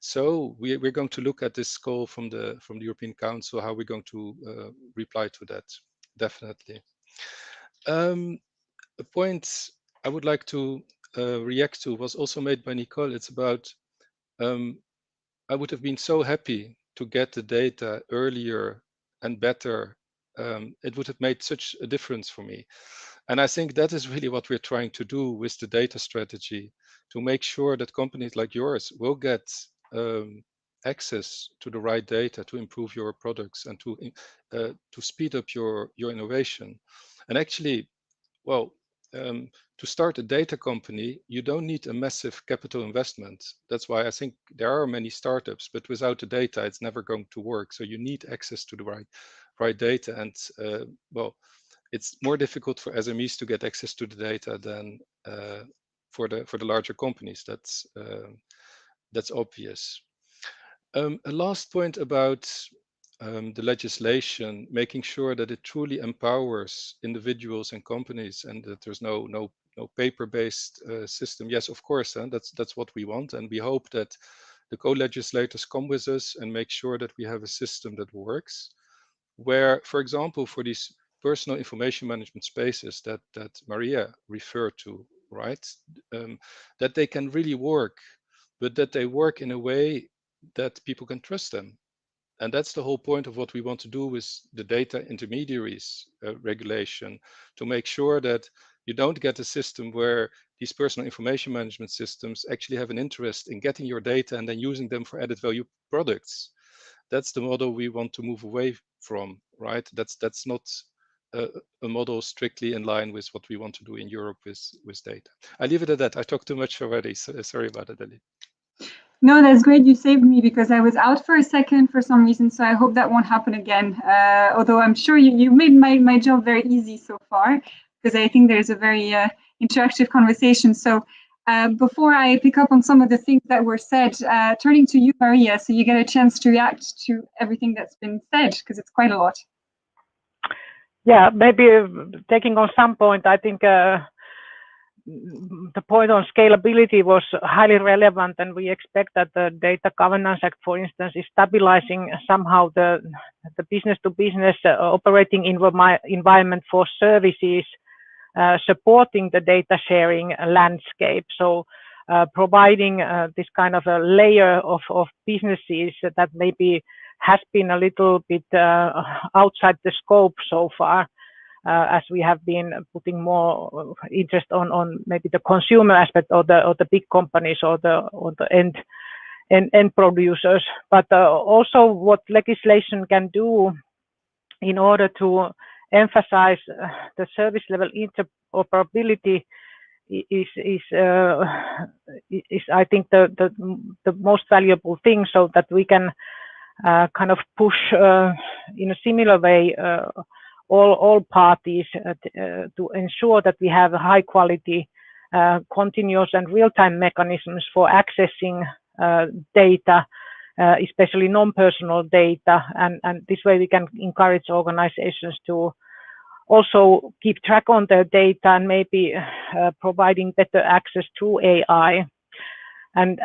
So we're going to look at this call from the European Council, how we're going to reply to that, definitely. A point I would like to react to was also made by Nicole. It's about, I would have been so happy to get the data earlier and better. It would have made such a difference for me. And I think that is really what we're trying to do with the data strategy, to make sure that companies like yours will get access to the right data to improve your products and to speed up your innovation. And actually, well, to start a data company, you don't need a massive capital investment. That's why I think there are many startups, but without the data, it's never going to work. So you need access to the right data. And well, it's more difficult for SMEs to get access to the data than for the larger companies. That's obvious. A last point about the legislation, making sure that it truly empowers individuals and companies, and that there's no paper-based system. Yes, of course, that's what we want, and we hope that the co-legislators come with us and make sure that we have a system that works, where, for example, for these personal information management spaces that Maria referred to, right? That they can really work, but that they work in a way that people can trust them. And that's the whole point of what we want to do with the data intermediaries regulation, to make sure that you don't get a system where these personal information management systems actually have an interest in getting your data and then using them for added value products. That's the model we want to move away from, right? That's not a model strictly in line with what we want to do in Europe with data. I leave it at that. I talked too much already. So, sorry about that, Ellie. No, that's great. You saved me because I was out for a second for some reason. So I hope that won't happen again. Although I'm sure you made my job very easy so far, because I think there's a very interactive conversation. So before I pick up on some of the things that were said, turning to you, Maria, so you get a chance to react to everything that's been said, because it's quite a lot. Yeah, maybe taking on some point, I think the point on scalability was highly relevant, and we expect that the Data Governance Act, for instance, is stabilizing somehow the business-to-business operating environment for services, supporting the data sharing landscape. So providing this kind of a layer of businesses that maybe has been a little bit outside the scope so far. As we have been putting more interest on maybe the consumer aspect or the big companies or the end producers, but also what legislation can do in order to emphasize the service level interoperability is I think the most valuable thing, so that we can kind of push in a similar way all parties to ensure that we have high quality, continuous and real-time mechanisms for accessing data, especially non-personal data. And this way we can encourage organizations to also keep track on their data and maybe providing better access through AI. And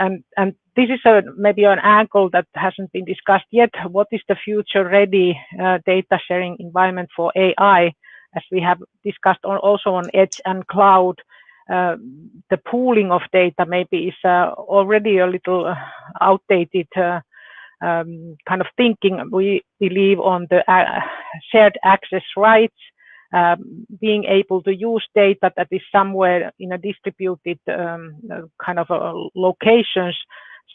this is maybe an angle that hasn't been discussed yet. What is the future-ready data sharing environment for AI? As we have discussed also on edge and cloud, the pooling of data maybe is already a little outdated kind of thinking. We believe on the shared access rights, being able to use data that is somewhere in a distributed kind of locations,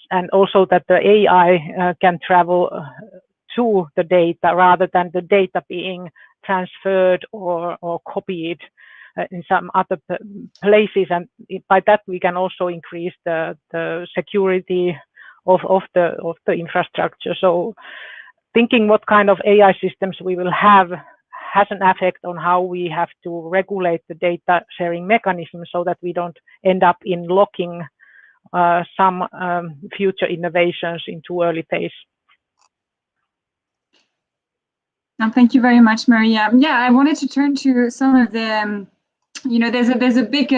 and also that the AI can travel to the data rather than the data being transferred or copied in some other places. And by that we can also increase the security of the infrastructure. So thinking what kind of AI systems we will have has an effect on how we have to regulate the data sharing mechanism, so that we don't end up in locking some future innovations in too early phase. Thank you very much, Maria. Yeah, I wanted to turn to some of the, there's a big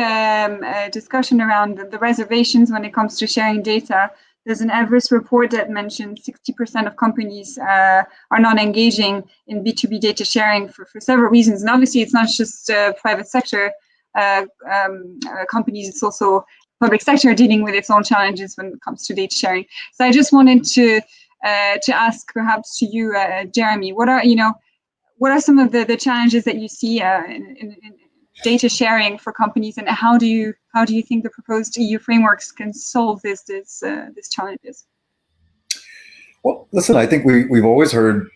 discussion around the reservations when it comes to sharing data. There's an Everest report that mentioned 60% of companies are not engaging in B2B data sharing for several reasons. And obviously, it's not just private sector companies, it's also public sector dealing with its own challenges when it comes to data sharing. So I just wanted to ask perhaps to you, Jeremy, what are some of the challenges that you see in data sharing for companies, and how do you think the proposed EU frameworks can solve these challenges? Well, listen, I think we've always heard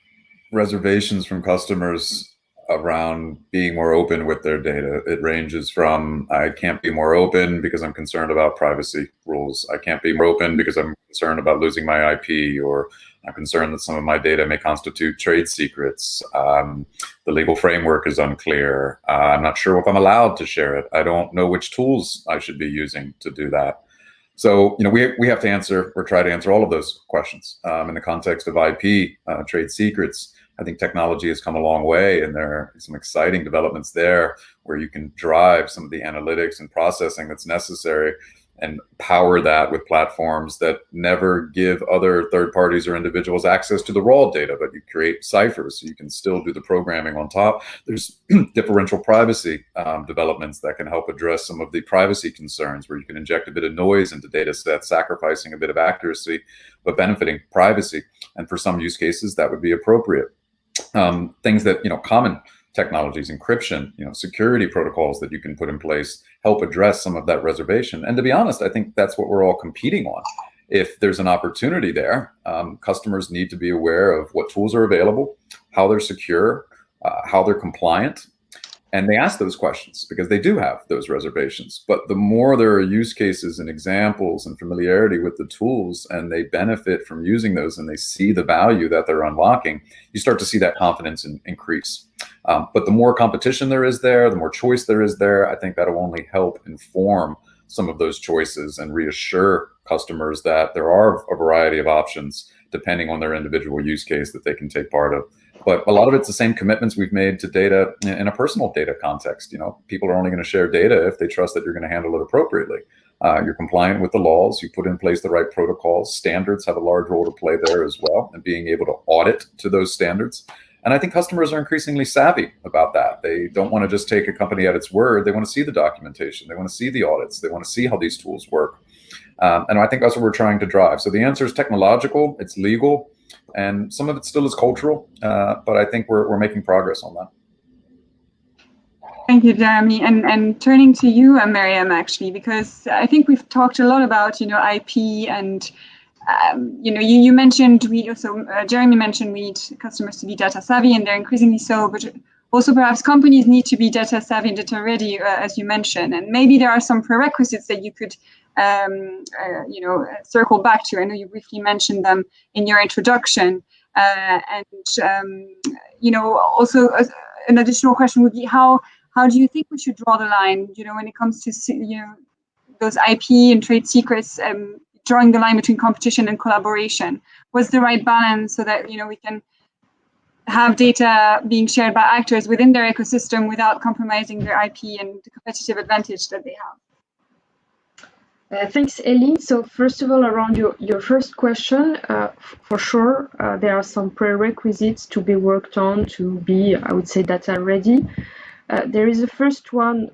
reservations from customers around being more open with their data. It ranges from, I can't be more open because I'm concerned about privacy rules. I can't be more open because I'm concerned about losing my IP, or I'm concerned that some of my data may constitute trade secrets. The legal framework is unclear. I'm not sure if I'm allowed to share it. I don't know which tools I should be using to do that. So, we have to answer, or try to answer, all of those questions in the context of IP, trade secrets. I think technology has come a long way, and there are some exciting developments there where you can drive some of the analytics and processing that's necessary and power that with platforms that never give other third parties or individuals access to the raw data, but you create ciphers so you can still do the programming on top. There's differential privacy developments that can help address some of the privacy concerns, where you can inject a bit of noise into data sets, sacrificing a bit of accuracy, but benefiting privacy. And for some use cases, that would be appropriate. Things that, common technologies, encryption, security protocols that you can put in place help address some of that reservation. And to be honest, I think that's what we're all competing on. If there's an opportunity there, customers need to be aware of what tools are available, how they're secure, how they're compliant. And they ask those questions because they do have those reservations. But the more there are use cases and examples and familiarity with the tools, and they benefit from using those, and they see the value that they're unlocking, you start to see that confidence increase. But the more competition there is there, the more choice there is there, I think that'll only help inform some of those choices and reassure customers that there are a variety of options depending on their individual use case that they can take part of. But a lot of it's the same commitments we've made to data in a personal data context. People are only going to share data if they trust that you're going to handle it appropriately. You're compliant with the laws, you put in place the right protocols. Standards have a large role to play there as well, and being able to audit to those standards. And I think customers are increasingly savvy about that. They don't want to just take a company at its word. They want to see the documentation. They want to see the audits. They want to see how these tools work. And I think that's what we're trying to drive. So the answer is technological, it's legal, and some of it still is cultural, but I think we're making progress on that. Thank you, Jeremy. And turning to you, Miriam, actually, because I think we've talked a lot about, IP and, you mentioned Jeremy mentioned we need customers to be data savvy, and they're increasingly so, but also perhaps companies need to be data savvy and data ready, as you mentioned, and maybe there are some prerequisites that you could circle back to. I know you briefly mentioned them in your introduction, also an additional question would be how do you think we should draw the line, when it comes to those IP and trade secrets, drawing the line between competition and collaboration? What's the right balance so that we can have data being shared by actors within their ecosystem without compromising their IP and the competitive advantage that they have? Thanks, Ellie. So first of all, around your first question, for sure, there are some prerequisites to be worked on to be, I would say, data ready. There is the first one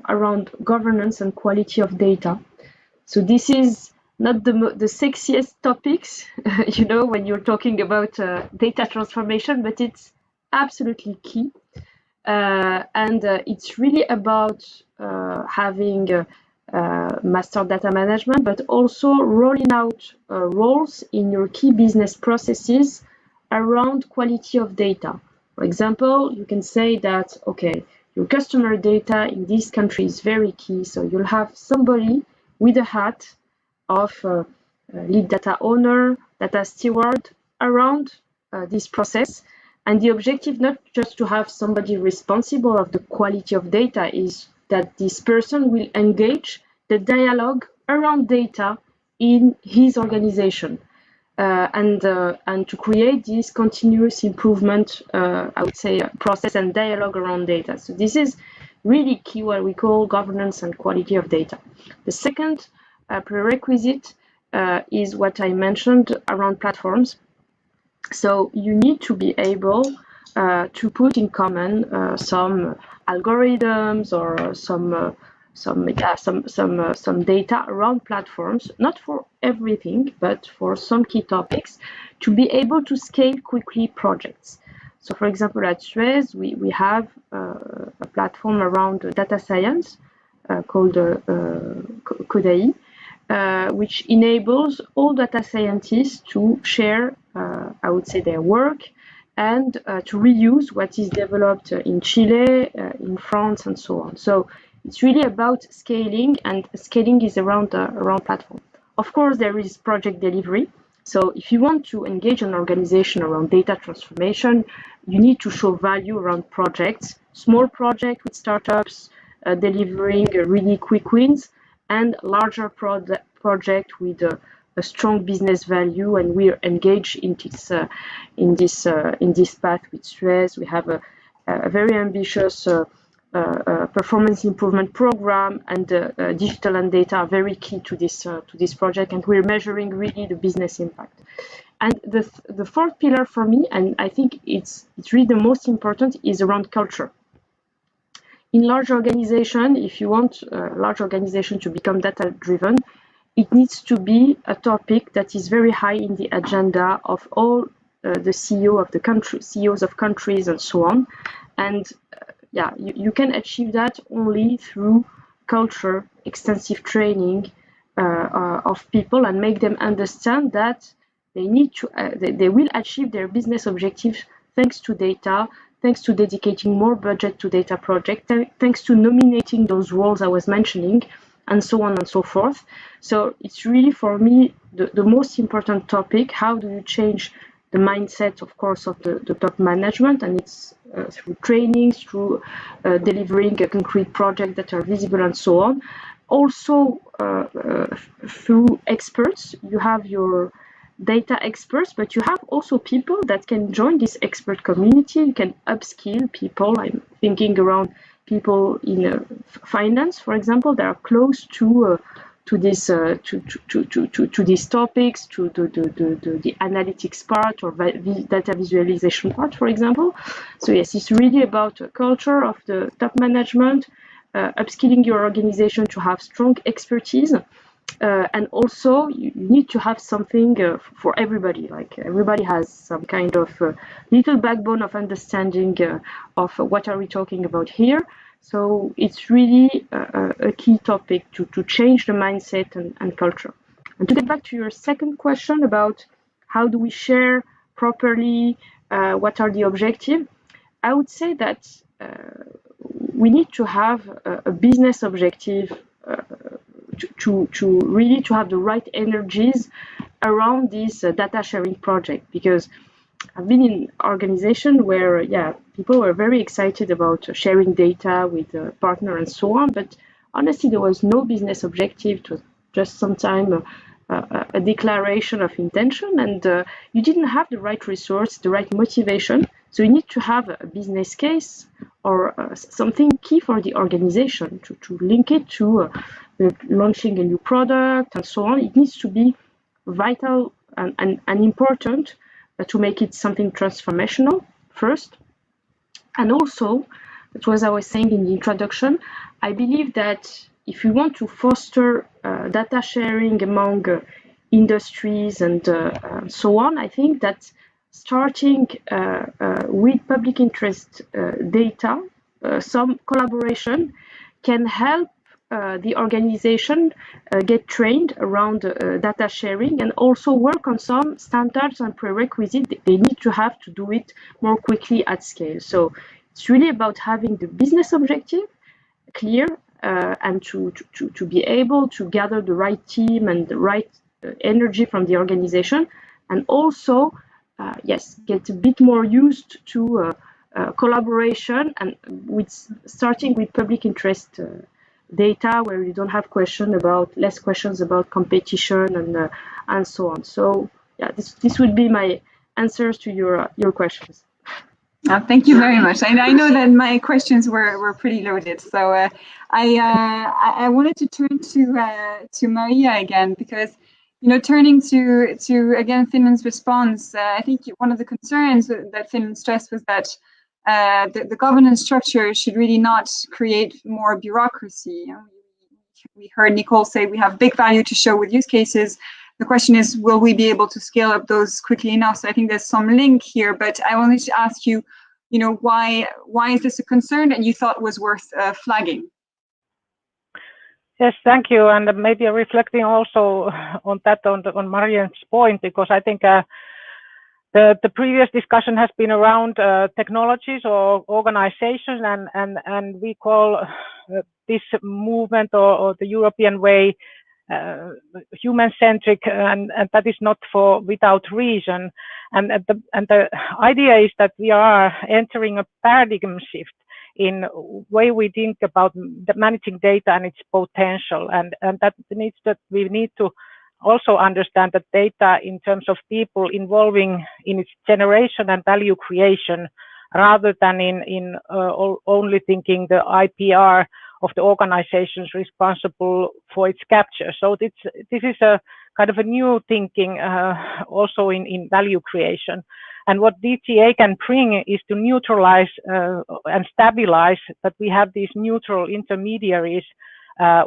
around governance and quality of data. So this is not the sexiest topics, when you're talking about data transformation, but it's absolutely key. And it's really about having master data management, but also rolling out roles in your key business processes around quality of data. For example, you can say that, okay, your customer data in this country is very key, so you'll have somebody with a hat of lead data owner, data steward around this process. And the objective, not just to have somebody responsible of the quality of data, is that this person will engage the dialogue around data in his organization, and to create this continuous improvement, I would say, process and dialogue around data. So this is really key, what we call governance and quality of data. The second prerequisite is what I mentioned around platforms. So you need to be able to put in common some algorithms or some data around platforms, not for everything, but for some key topics, to be able to scale quickly projects. So for example, at Suez, we have a platform around data science called Kodai, which enables all data scientists to share, I would say, their work and to reuse what is developed in Chile, in France, and so on. So it's really about scaling, and scaling is around platform. Of course, there is project delivery. So if you want to engage an organization around data transformation, you need to show value around projects, small project with startups delivering really quick wins, and larger project with a strong business value. And we are engaged in this path with Suez. We have a very ambitious performance improvement program, and digital and data are very key to this project, and we're measuring really the business impact. And the fourth pillar for me, and I think it's really the most important, is around culture. In large organization, if you want a large organization to become data-driven, it needs to be a topic that is very high in the agenda of all the CEOs of countries and so on. And yeah, you can achieve that only through culture, extensive training of people, and make them understand that they need to, they will achieve their business objectives thanks to data, thanks to dedicating more budget to data projects, thanks to nominating those roles I was mentioning, and so on and so forth. So it's really, for me, the most important topic. How do you change the mindset, of course, of the top management? And it's through trainings, through delivering a concrete project that are visible and so on. Also through experts. You have your data experts, but you have also people that can join this expert community. You can upskill people. I'm thinking around people in finance, for example, that are close to this to these topics, to the analytics part or data visualization part, for example. So yes, it's really about a culture of the top management, upskilling your organization to have strong expertise. And also you need to have something for everybody. Like everybody has some kind of little backbone of understanding of what are we talking about here. So it's really a key topic to change the mindset and culture. And to get back to your second question about how do we share properly, what are the objectives, I would say that we need to have a business objective to really to have the right energies around this data sharing project, because I've been in organization where people were very excited about sharing data with a partner and so on, but honestly there was no business objective. It was just sometimes a declaration of intention, and you didn't have the right resource, the right motivation. So you need to have a business case or something key for the organization to link it to launching a new product and so on. It needs to be vital and important to make it something transformational first. And also, that was I was saying in the introduction, I believe that if you want to foster data sharing among industries and so on, I think that starting with public interest data, some collaboration can help the organization get trained around data sharing, and also work on some standards and prerequisites they need to have to do it more quickly at scale. So it's really about having the business objective clear and to be able to gather the right team and the right energy from the organization, and also yes, get a bit more used to collaboration, and starting with public interest data, where you don't have less questions about competition and so on. So yeah, this would be my answers to your questions. Thank you very much. I know that my questions were pretty loaded, so I wanted to turn to Maria again, because turning to again Finland's response, I think one of the concerns that Finland stressed was that the governance structure should really not create more bureaucracy. We heard Nicole say we have big value to show with use cases. The question is, will we be able to scale up those quickly enough? So I think there's some link here, but I wanted to ask you, why is this a concern that you thought was worth flagging? Yes, thank you. And maybe reflecting also on that, on Marianne's point, because I think the previous discussion has been around technologies or organizations, and we call this movement or the European way human-centric, and that is not without reason. And the idea is that we are entering a paradigm shift in way we think about managing data and its potential, and that means that we need to also understand that data in terms of people involving in its generation and value creation rather than in only thinking the IPR of the organizations responsible for its capture. So this is a kind of a new thinking also in value creation. And what DTA can bring is to neutralize and stabilize that we have these neutral intermediaries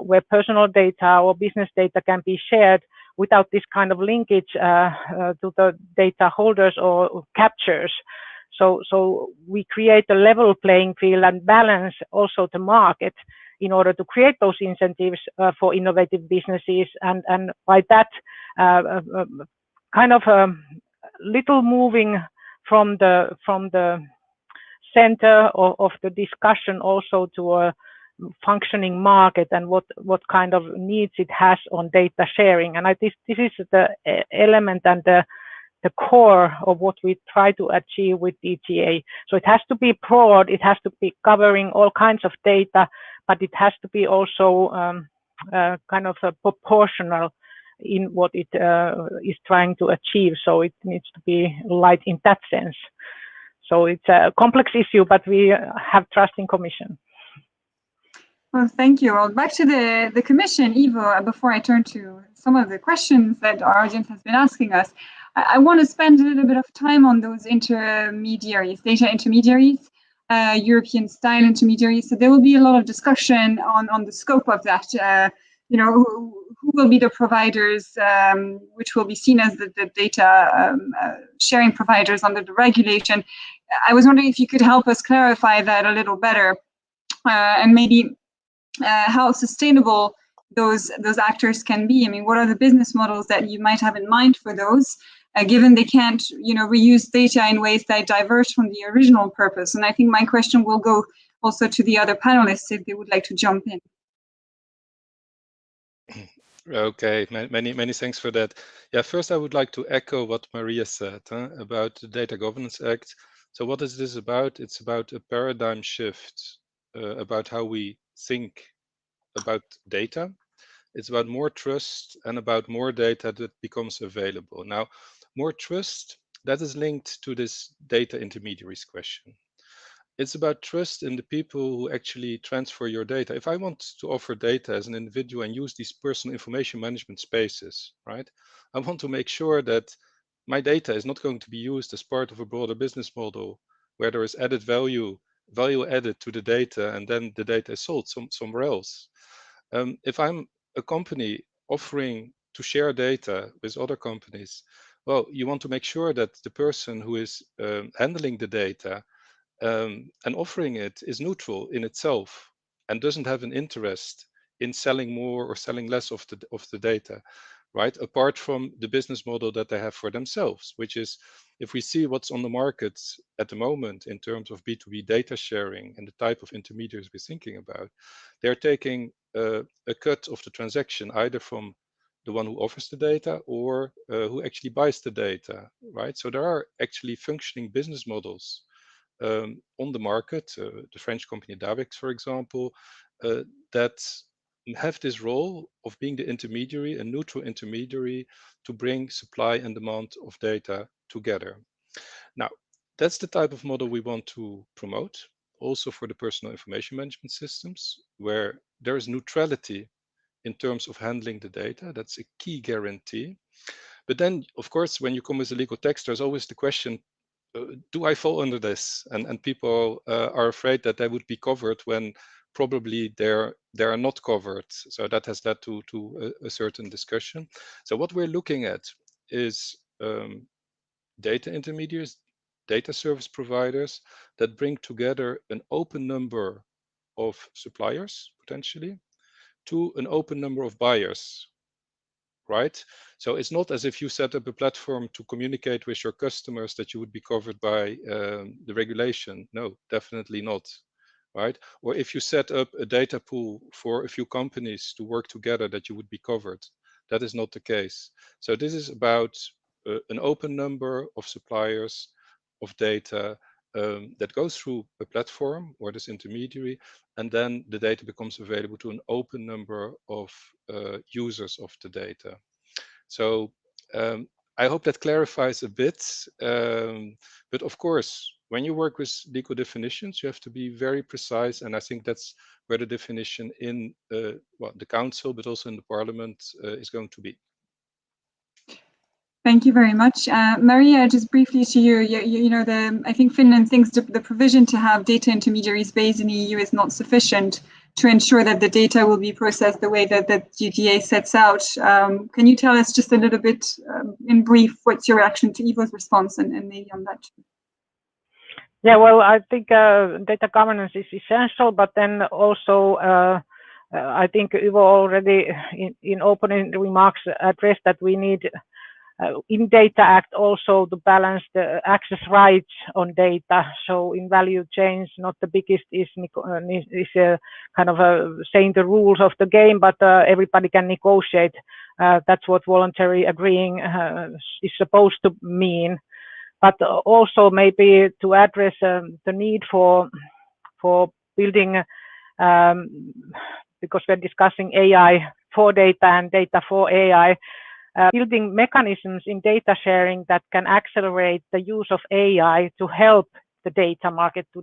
where personal data or business data can be shared without this kind of linkage to the data holders or captures. So we create a level playing field and balance also the market in order to create those incentives for innovative businesses, and by that kind of little moving from the center of the discussion also to a functioning market and what kind of needs it has on data sharing. And this is the element and the core of what we try to achieve with DTA. So it has to be broad, it has to be covering all kinds of data, but it has to be also kind of proportional in what it is trying to achieve. So it needs to be light in that sense. So it's a complex issue, but we have trust in Commission. Well, thank you. Well, back to the Commission, Ivo, before I turn to some of the questions that our audience has been asking us, I want to spend a little bit of time on those intermediaries, data intermediaries, European style intermediaries. So there will be a lot of discussion on the scope of that. Who will be the providers, which will be seen as the data sharing providers under the regulation. I was wondering if you could help us clarify that a little better, and maybe how sustainable those actors can be. I mean, what are the business models that you might have in mind for those, given they can't, reuse data in ways that diverge from the original purpose? And I think my question will go also to the other panelists if they would like to jump in. Okay, many thanks for that. Yeah, first I would like to echo what Maria said about the Data Governance Act. So what is this about? It's about a paradigm shift about how we think about data. It's about more trust and about more data that becomes available. Now, more trust, that is linked to this data intermediaries question. It's about trust in the people who actually transfer your data. If I want to offer data as an individual and use these personal information management spaces, right? I want to make sure that my data is not going to be used as part of a broader business model where there is added value added to the data, and then the data is sold somewhere else. If I'm a company offering to share data with other companies, well, you want to make sure that the person who is handling the data and offering it is neutral in itself and doesn't have an interest in selling more or selling less of the data, right? Apart from the business model that they have for themselves, which is, if we see what's on the market at the moment in terms of B2B data sharing and the type of intermediaries we're thinking about, they're taking a cut of the transaction either from the one who offers the data or who actually buys the data, right? So there are actually functioning business models on the market, the French company Dabex, for example, that have this role of being the intermediary, a neutral intermediary, to bring supply and demand of data together. Now, that's the type of model we want to promote, also for the personal information management systems, where there is neutrality in terms of handling the data. That's a key guarantee. But then, of course, when you come with a legal text, there's always the question, do I fall under this? And people are afraid that they would be covered when probably they are not covered. So that has led to a certain discussion. So what we're looking at is data intermediaries, data service providers that bring together an open number of suppliers, potentially, to an open number of buyers, right? So it's not as if you set up a platform to communicate with your customers that you would be covered by the regulation. No, definitely not, right? Or if you set up a data pool for a few companies to work together that you would be covered. That is not the case. So this is about an open number of suppliers of data that goes through a platform or this intermediary, and then the data becomes available to an open number of users of the data. So I hope that clarifies a bit. But of course, when you work with legal definitions, you have to be very precise, and I think that's where the definition in the council, but also in the parliament, is going to be. Thank you very much. Maria, just briefly to you, I think Finland thinks the provision to have data intermediaries based in the EU is not sufficient to ensure that the data will be processed the way that the GDA sets out. Can you tell us just a little bit in brief, what's your reaction to Ivo's response and maybe on that? Yeah, well, I think data governance is essential, but then also I think Ivo already in opening remarks addressed that we need in Data Act also to balance the access rights on data. So in value chains, not the biggest is kind of saying the rules of the game, but everybody can negotiate. That's what voluntary agreeing is supposed to mean. But also maybe to address the need for building, because we're discussing AI for data and data for AI, building mechanisms in data sharing that can accelerate the use of AI to help the data market to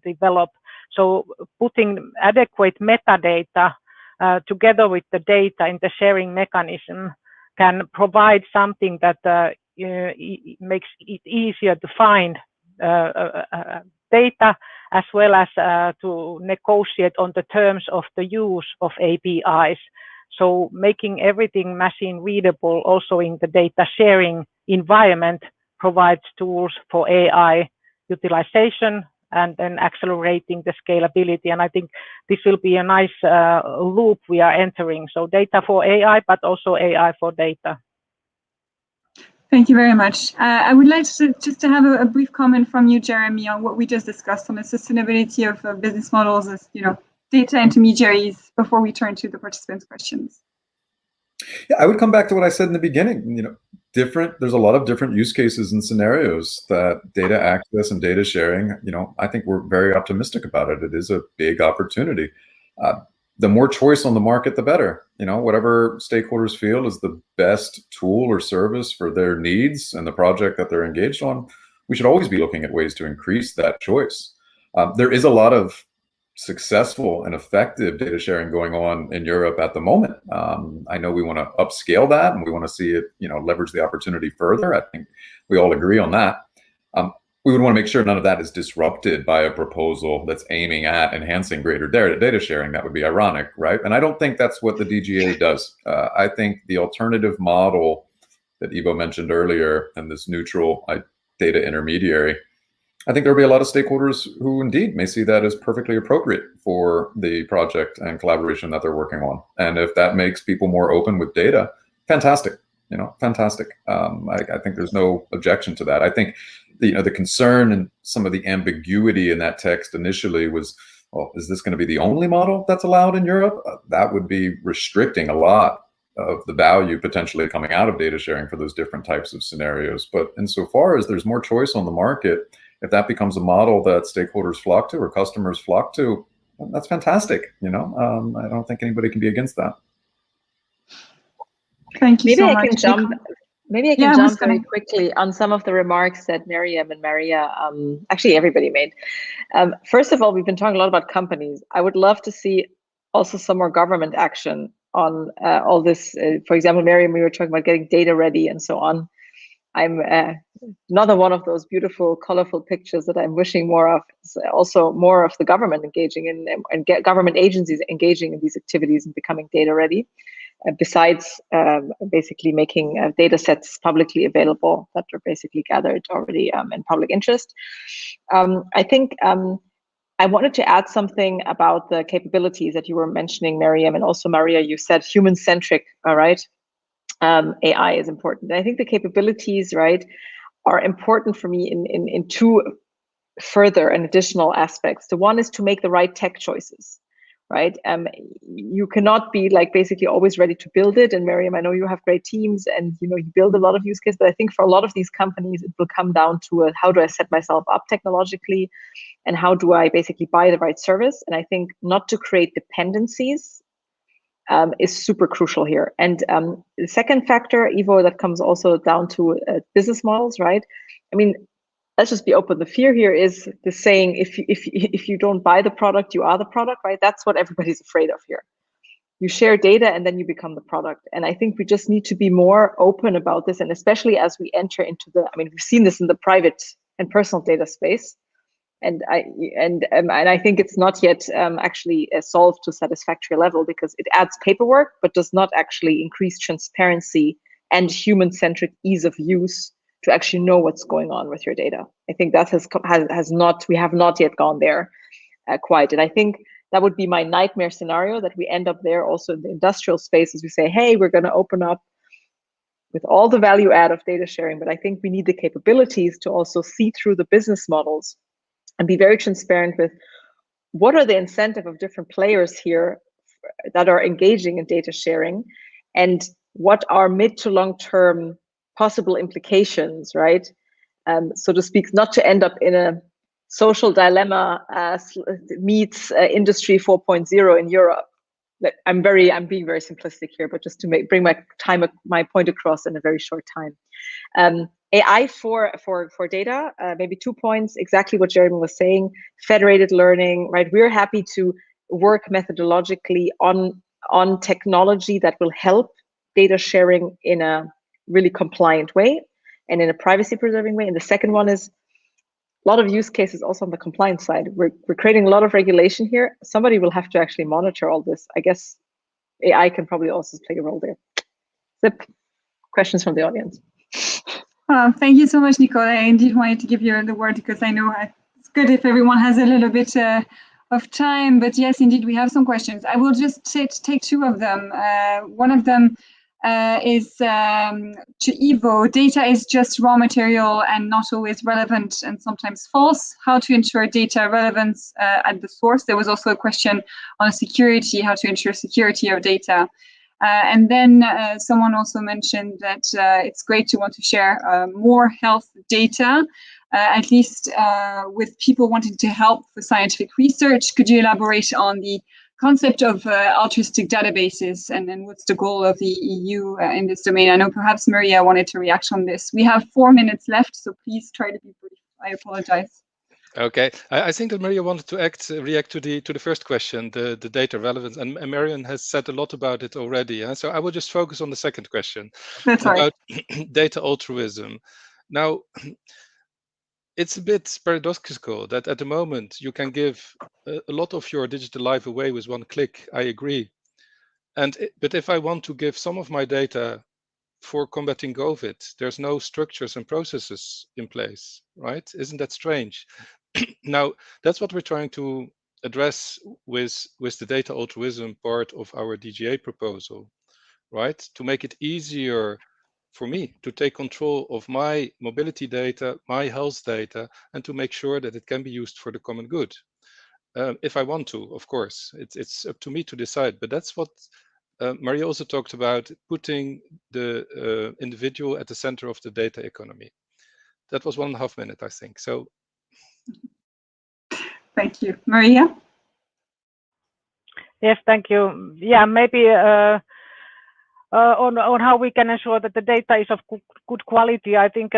develop. So putting adequate metadata together with the data in the sharing mechanism can provide something that makes it easier to find data, as well as to negotiate on the terms of the use of APIs. So making everything machine readable also in the data sharing environment provides tools for AI utilization and then accelerating the scalability. And I think this will be a nice loop we are entering. So data for AI, but also AI for data. Thank you very much. I would like to have a brief comment from you, Jeremy, on what we just discussed on the sustainability of business models as, data intermediaries before we turn to the participants' questions. Yeah, I would come back to what I said in the beginning. There's a lot of different use cases and scenarios that data access and data sharing, I think we're very optimistic about it. It is a big opportunity. The more choice on the market, the better. Whatever stakeholders feel is the best tool or service for their needs and the project that they're engaged on, we should always be looking at ways to increase that choice. There is a lot of successful and effective data sharing going on in Europe at the moment. I know we want to upscale that and we want to see it, leverage the opportunity further. I think we all agree on that. We would want to make sure none of that is disrupted by a proposal that's aiming at enhancing greater data sharing. That would be ironic, right? And I don't think that's what the DGA does. I think the alternative model that Ivo mentioned earlier and this neutral data intermediary, I think there'll be a lot of stakeholders who indeed may see that as perfectly appropriate for the project and collaboration that they're working on. And if that makes people more open with data, fantastic, fantastic. I think there's no objection to that. I think the concern and some of the ambiguity in that text initially was, well, is this going to be the only model that's allowed in Europe? That would be restricting a lot of the value potentially coming out of data sharing for those different types of scenarios. But insofar as there's more choice on the market, if that becomes a model that stakeholders flock to or customers flock to, that's fantastic. I don't think anybody can be against that. Thank you so much. Maybe I can jump very quickly on some of the remarks that Miriam and Maria, actually everybody made. First of all, we've been talking a lot about companies. I would love to see also some more government action on all this. For example, Miriam, we were talking about getting data ready and so on. I'm another one of those beautiful, colorful pictures that I'm wishing more of. It's also more of the government engaging in and get government agencies engaging in these activities and becoming data ready. Besides basically making data sets publicly available that are basically gathered already in public interest. I think I wanted to add something about the capabilities that you were mentioning, Miriam, and also Maria, you said human-centric, all right? AI is important. And I think the capabilities, right, are important for me in two further and additional aspects. The one is to make the right tech choices. Right? You cannot be basically always ready to build it. And Miriam, I know you have great teams and you build a lot of use cases, but I think for a lot of these companies, it will come down to how do I set myself up technologically and how do I basically buy the right service? And I think not to create dependencies is super crucial here. And the second factor, Ivo, that comes also down to business models, right? I mean, let's just be open. The fear here is the saying, if you don't buy the product, you are the product, right? That's what everybody's afraid of here. You share data and then you become the product. And I think we just need to be more open about this. And especially as we enter into we've seen this in the private and personal data space. And I think it's not yet actually solved to a satisfactory level, because it adds paperwork, but does not actually increase transparency and human-centric ease of use to actually know what's going on with your data. I think that we have not yet gone there quite. And I think that would be my nightmare scenario, that we end up there also in the industrial space, as we say, hey, we're going to open up with all the value add of data sharing. But I think we need the capabilities to also see through the business models and be very transparent with what are the incentive of different players here that are engaging in data sharing, and what are mid to long term possible implications, right? So to speak, not to end up in a social dilemma meets industry 4.0 in Europe. I'm being very simplistic here, but just to bring my point across in a very short time. AI for data, maybe 2 points, exactly what Jeremy was saying, federated learning, right? We're happy to work methodologically on technology that will help data sharing in a really compliant way and in a privacy preserving way. And the second one is a lot of use cases also on the compliance side. We're creating a lot of regulation here. Somebody will have to actually monitor all this. I guess AI can probably also play a role there. Zip, questions from the audience. Thank you so much, Nicole. I indeed wanted to give you the word, because I know it's good if everyone has a little bit of time. But yes, indeed, we have some questions. I will just take two of them. One of them is to Ivo. Data is just raw material and not always relevant, and sometimes false. How to ensure data relevance at the source? There was also a question on security, how to ensure security of data. And then someone also mentioned that it's great to want to share more health data, at least with people wanting to help for scientific research. Could you elaborate on the concept of altruistic databases, and then what's the goal of the EU in this domain? I know perhaps Maria wanted to react on this. We have 4 minutes left, so please try to be brief. I apologize. Okay, I think that Maria wanted to react to the first question, the data relevance, and Marion has said a lot about it already. So I will just focus on the second question. That's about right. data altruism. Now, it's a bit paradoxical that at the moment you can give a lot of your digital life away with one click. I agree. But if I want to give some of my data for combating COVID, there's no structures and processes in place, right? Isn't that strange? Now, that's what we're trying to address with the data altruism part of our DGA proposal, right? To make it easier for me to take control of my mobility data, my health data, and to make sure that it can be used for the common good. If I want to, of course, it's up to me to decide. But that's what Maria also talked about, putting the individual at the center of the data economy. That was 1.5 minutes, I think. So. Thank you. Maria? Yes, thank you. Yeah, maybe on how we can ensure that the data is of good quality. I think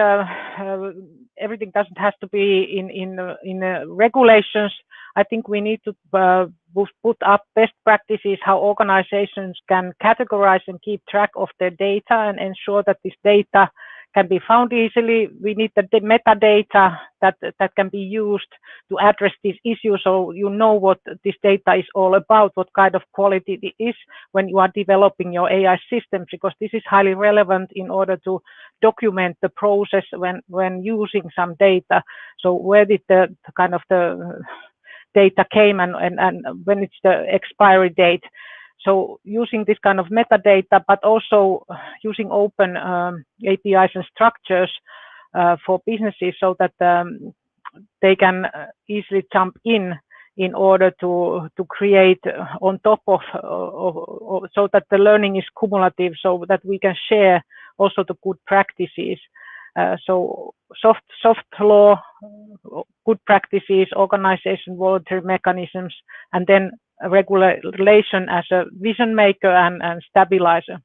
everything doesn't have to be in regulations. I think we need to put up best practices, how organizations can categorize and keep track of their data and ensure that this data can be found easily. We need the metadata that can be used to address these issues, so you know what this data is all about, what kind of quality it is when you are developing your AI systems, because this is highly relevant in order to document the process when using some data. So where did the kind of the data came and when it's the expiry date. So using this kind of metadata, but also using open APIs and structures for businesses so that they can easily jump in order to create on top of so that the learning is cumulative, so that we can share also the good practices. So soft law, good practices, organization, voluntary mechanisms, and then regulation as a vision maker and stabilizer.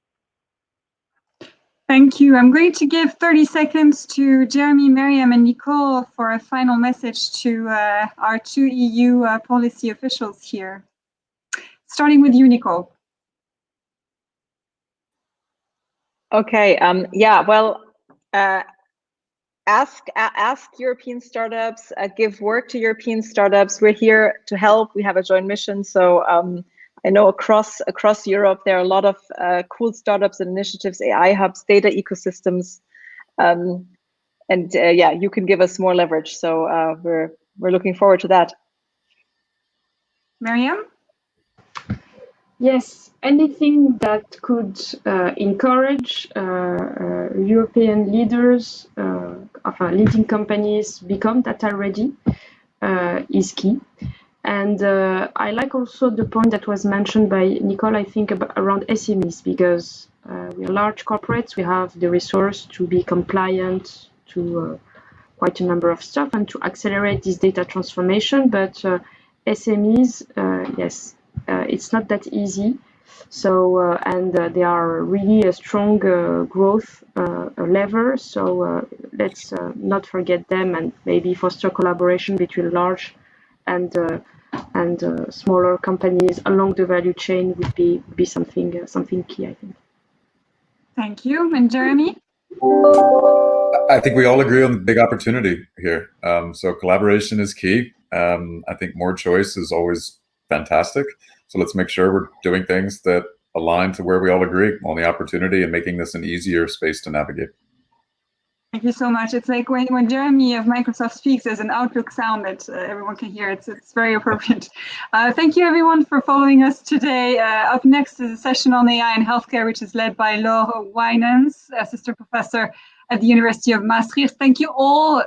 Thank you. I'm going to give 30 seconds to Jeremy, Miriam, and Nicole for a final message to our two EU policy officials here. Starting with you, Nicole. Okay. Yeah. Well, ask European startups. Give work to European startups. We're here to help. We have a joint mission. So I know across Europe there are a lot of cool startups and initiatives, AI hubs, data ecosystems, and yeah, you can give us more leverage. So we're looking forward to that. Miriam? Yes, anything that could encourage European leaders, leading companies become data ready is key. And I like also the point that was mentioned by Nicole, I think, around SMEs, because we are large corporates, we have the resource to be compliant to quite a number of stuff and to accelerate this data transformation. But SMEs, yes, it's not that easy. So, and they are really a strong growth lever. So let's not forget them and maybe foster collaboration between large and smaller companies along the value chain would be something key, I think. Thank you. And Jeremy? I think we all agree on the big opportunity here. So collaboration is key. I think more choice is always fantastic. So let's make sure we're doing things that align to where we all agree on the opportunity and making this an easier space to navigate. Thank you so much. It's like when Jeremy of Microsoft speaks, there's an Outlook sound that everyone can hear. It's very appropriate. Thank you, everyone, for following us today. Up next is a session on AI and healthcare, which is led by Laure Wijnens, assistant professor at the University of Maastricht. Thank you all.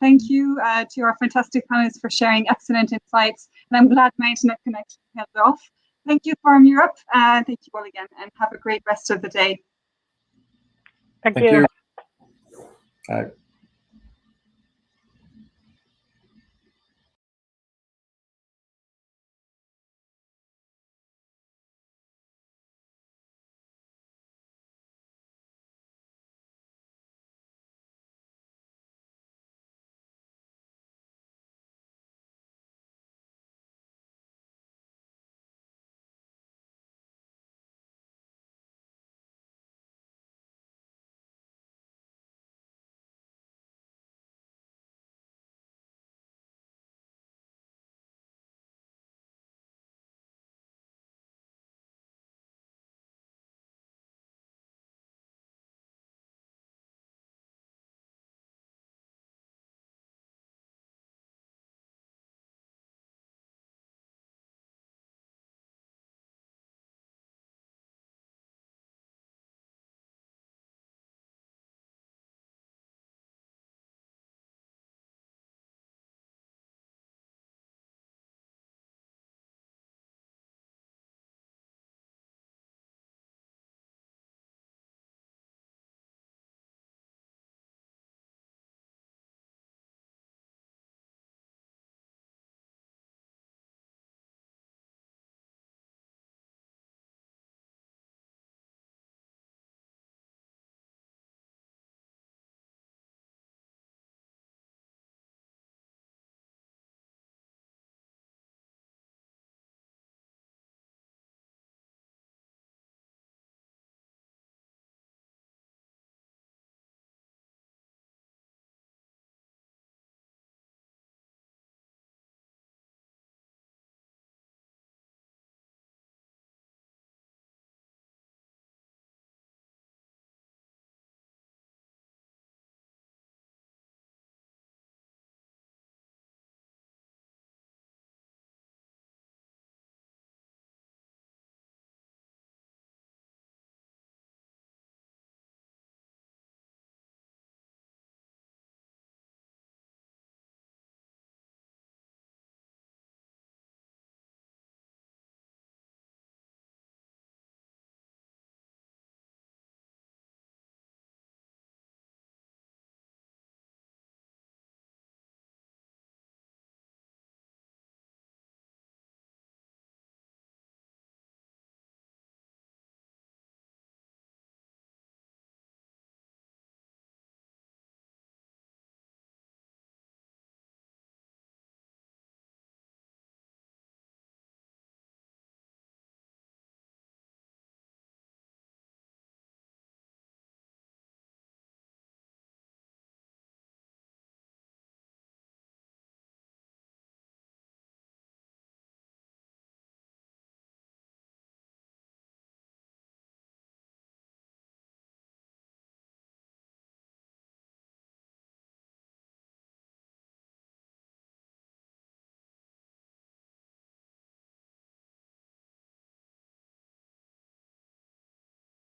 Thank you to our fantastic panelists for sharing excellent insights. And I'm glad my internet connection held off. Thank you, Forum Europe. Thank you all again, and have a great rest of the day. Thank you. Bye.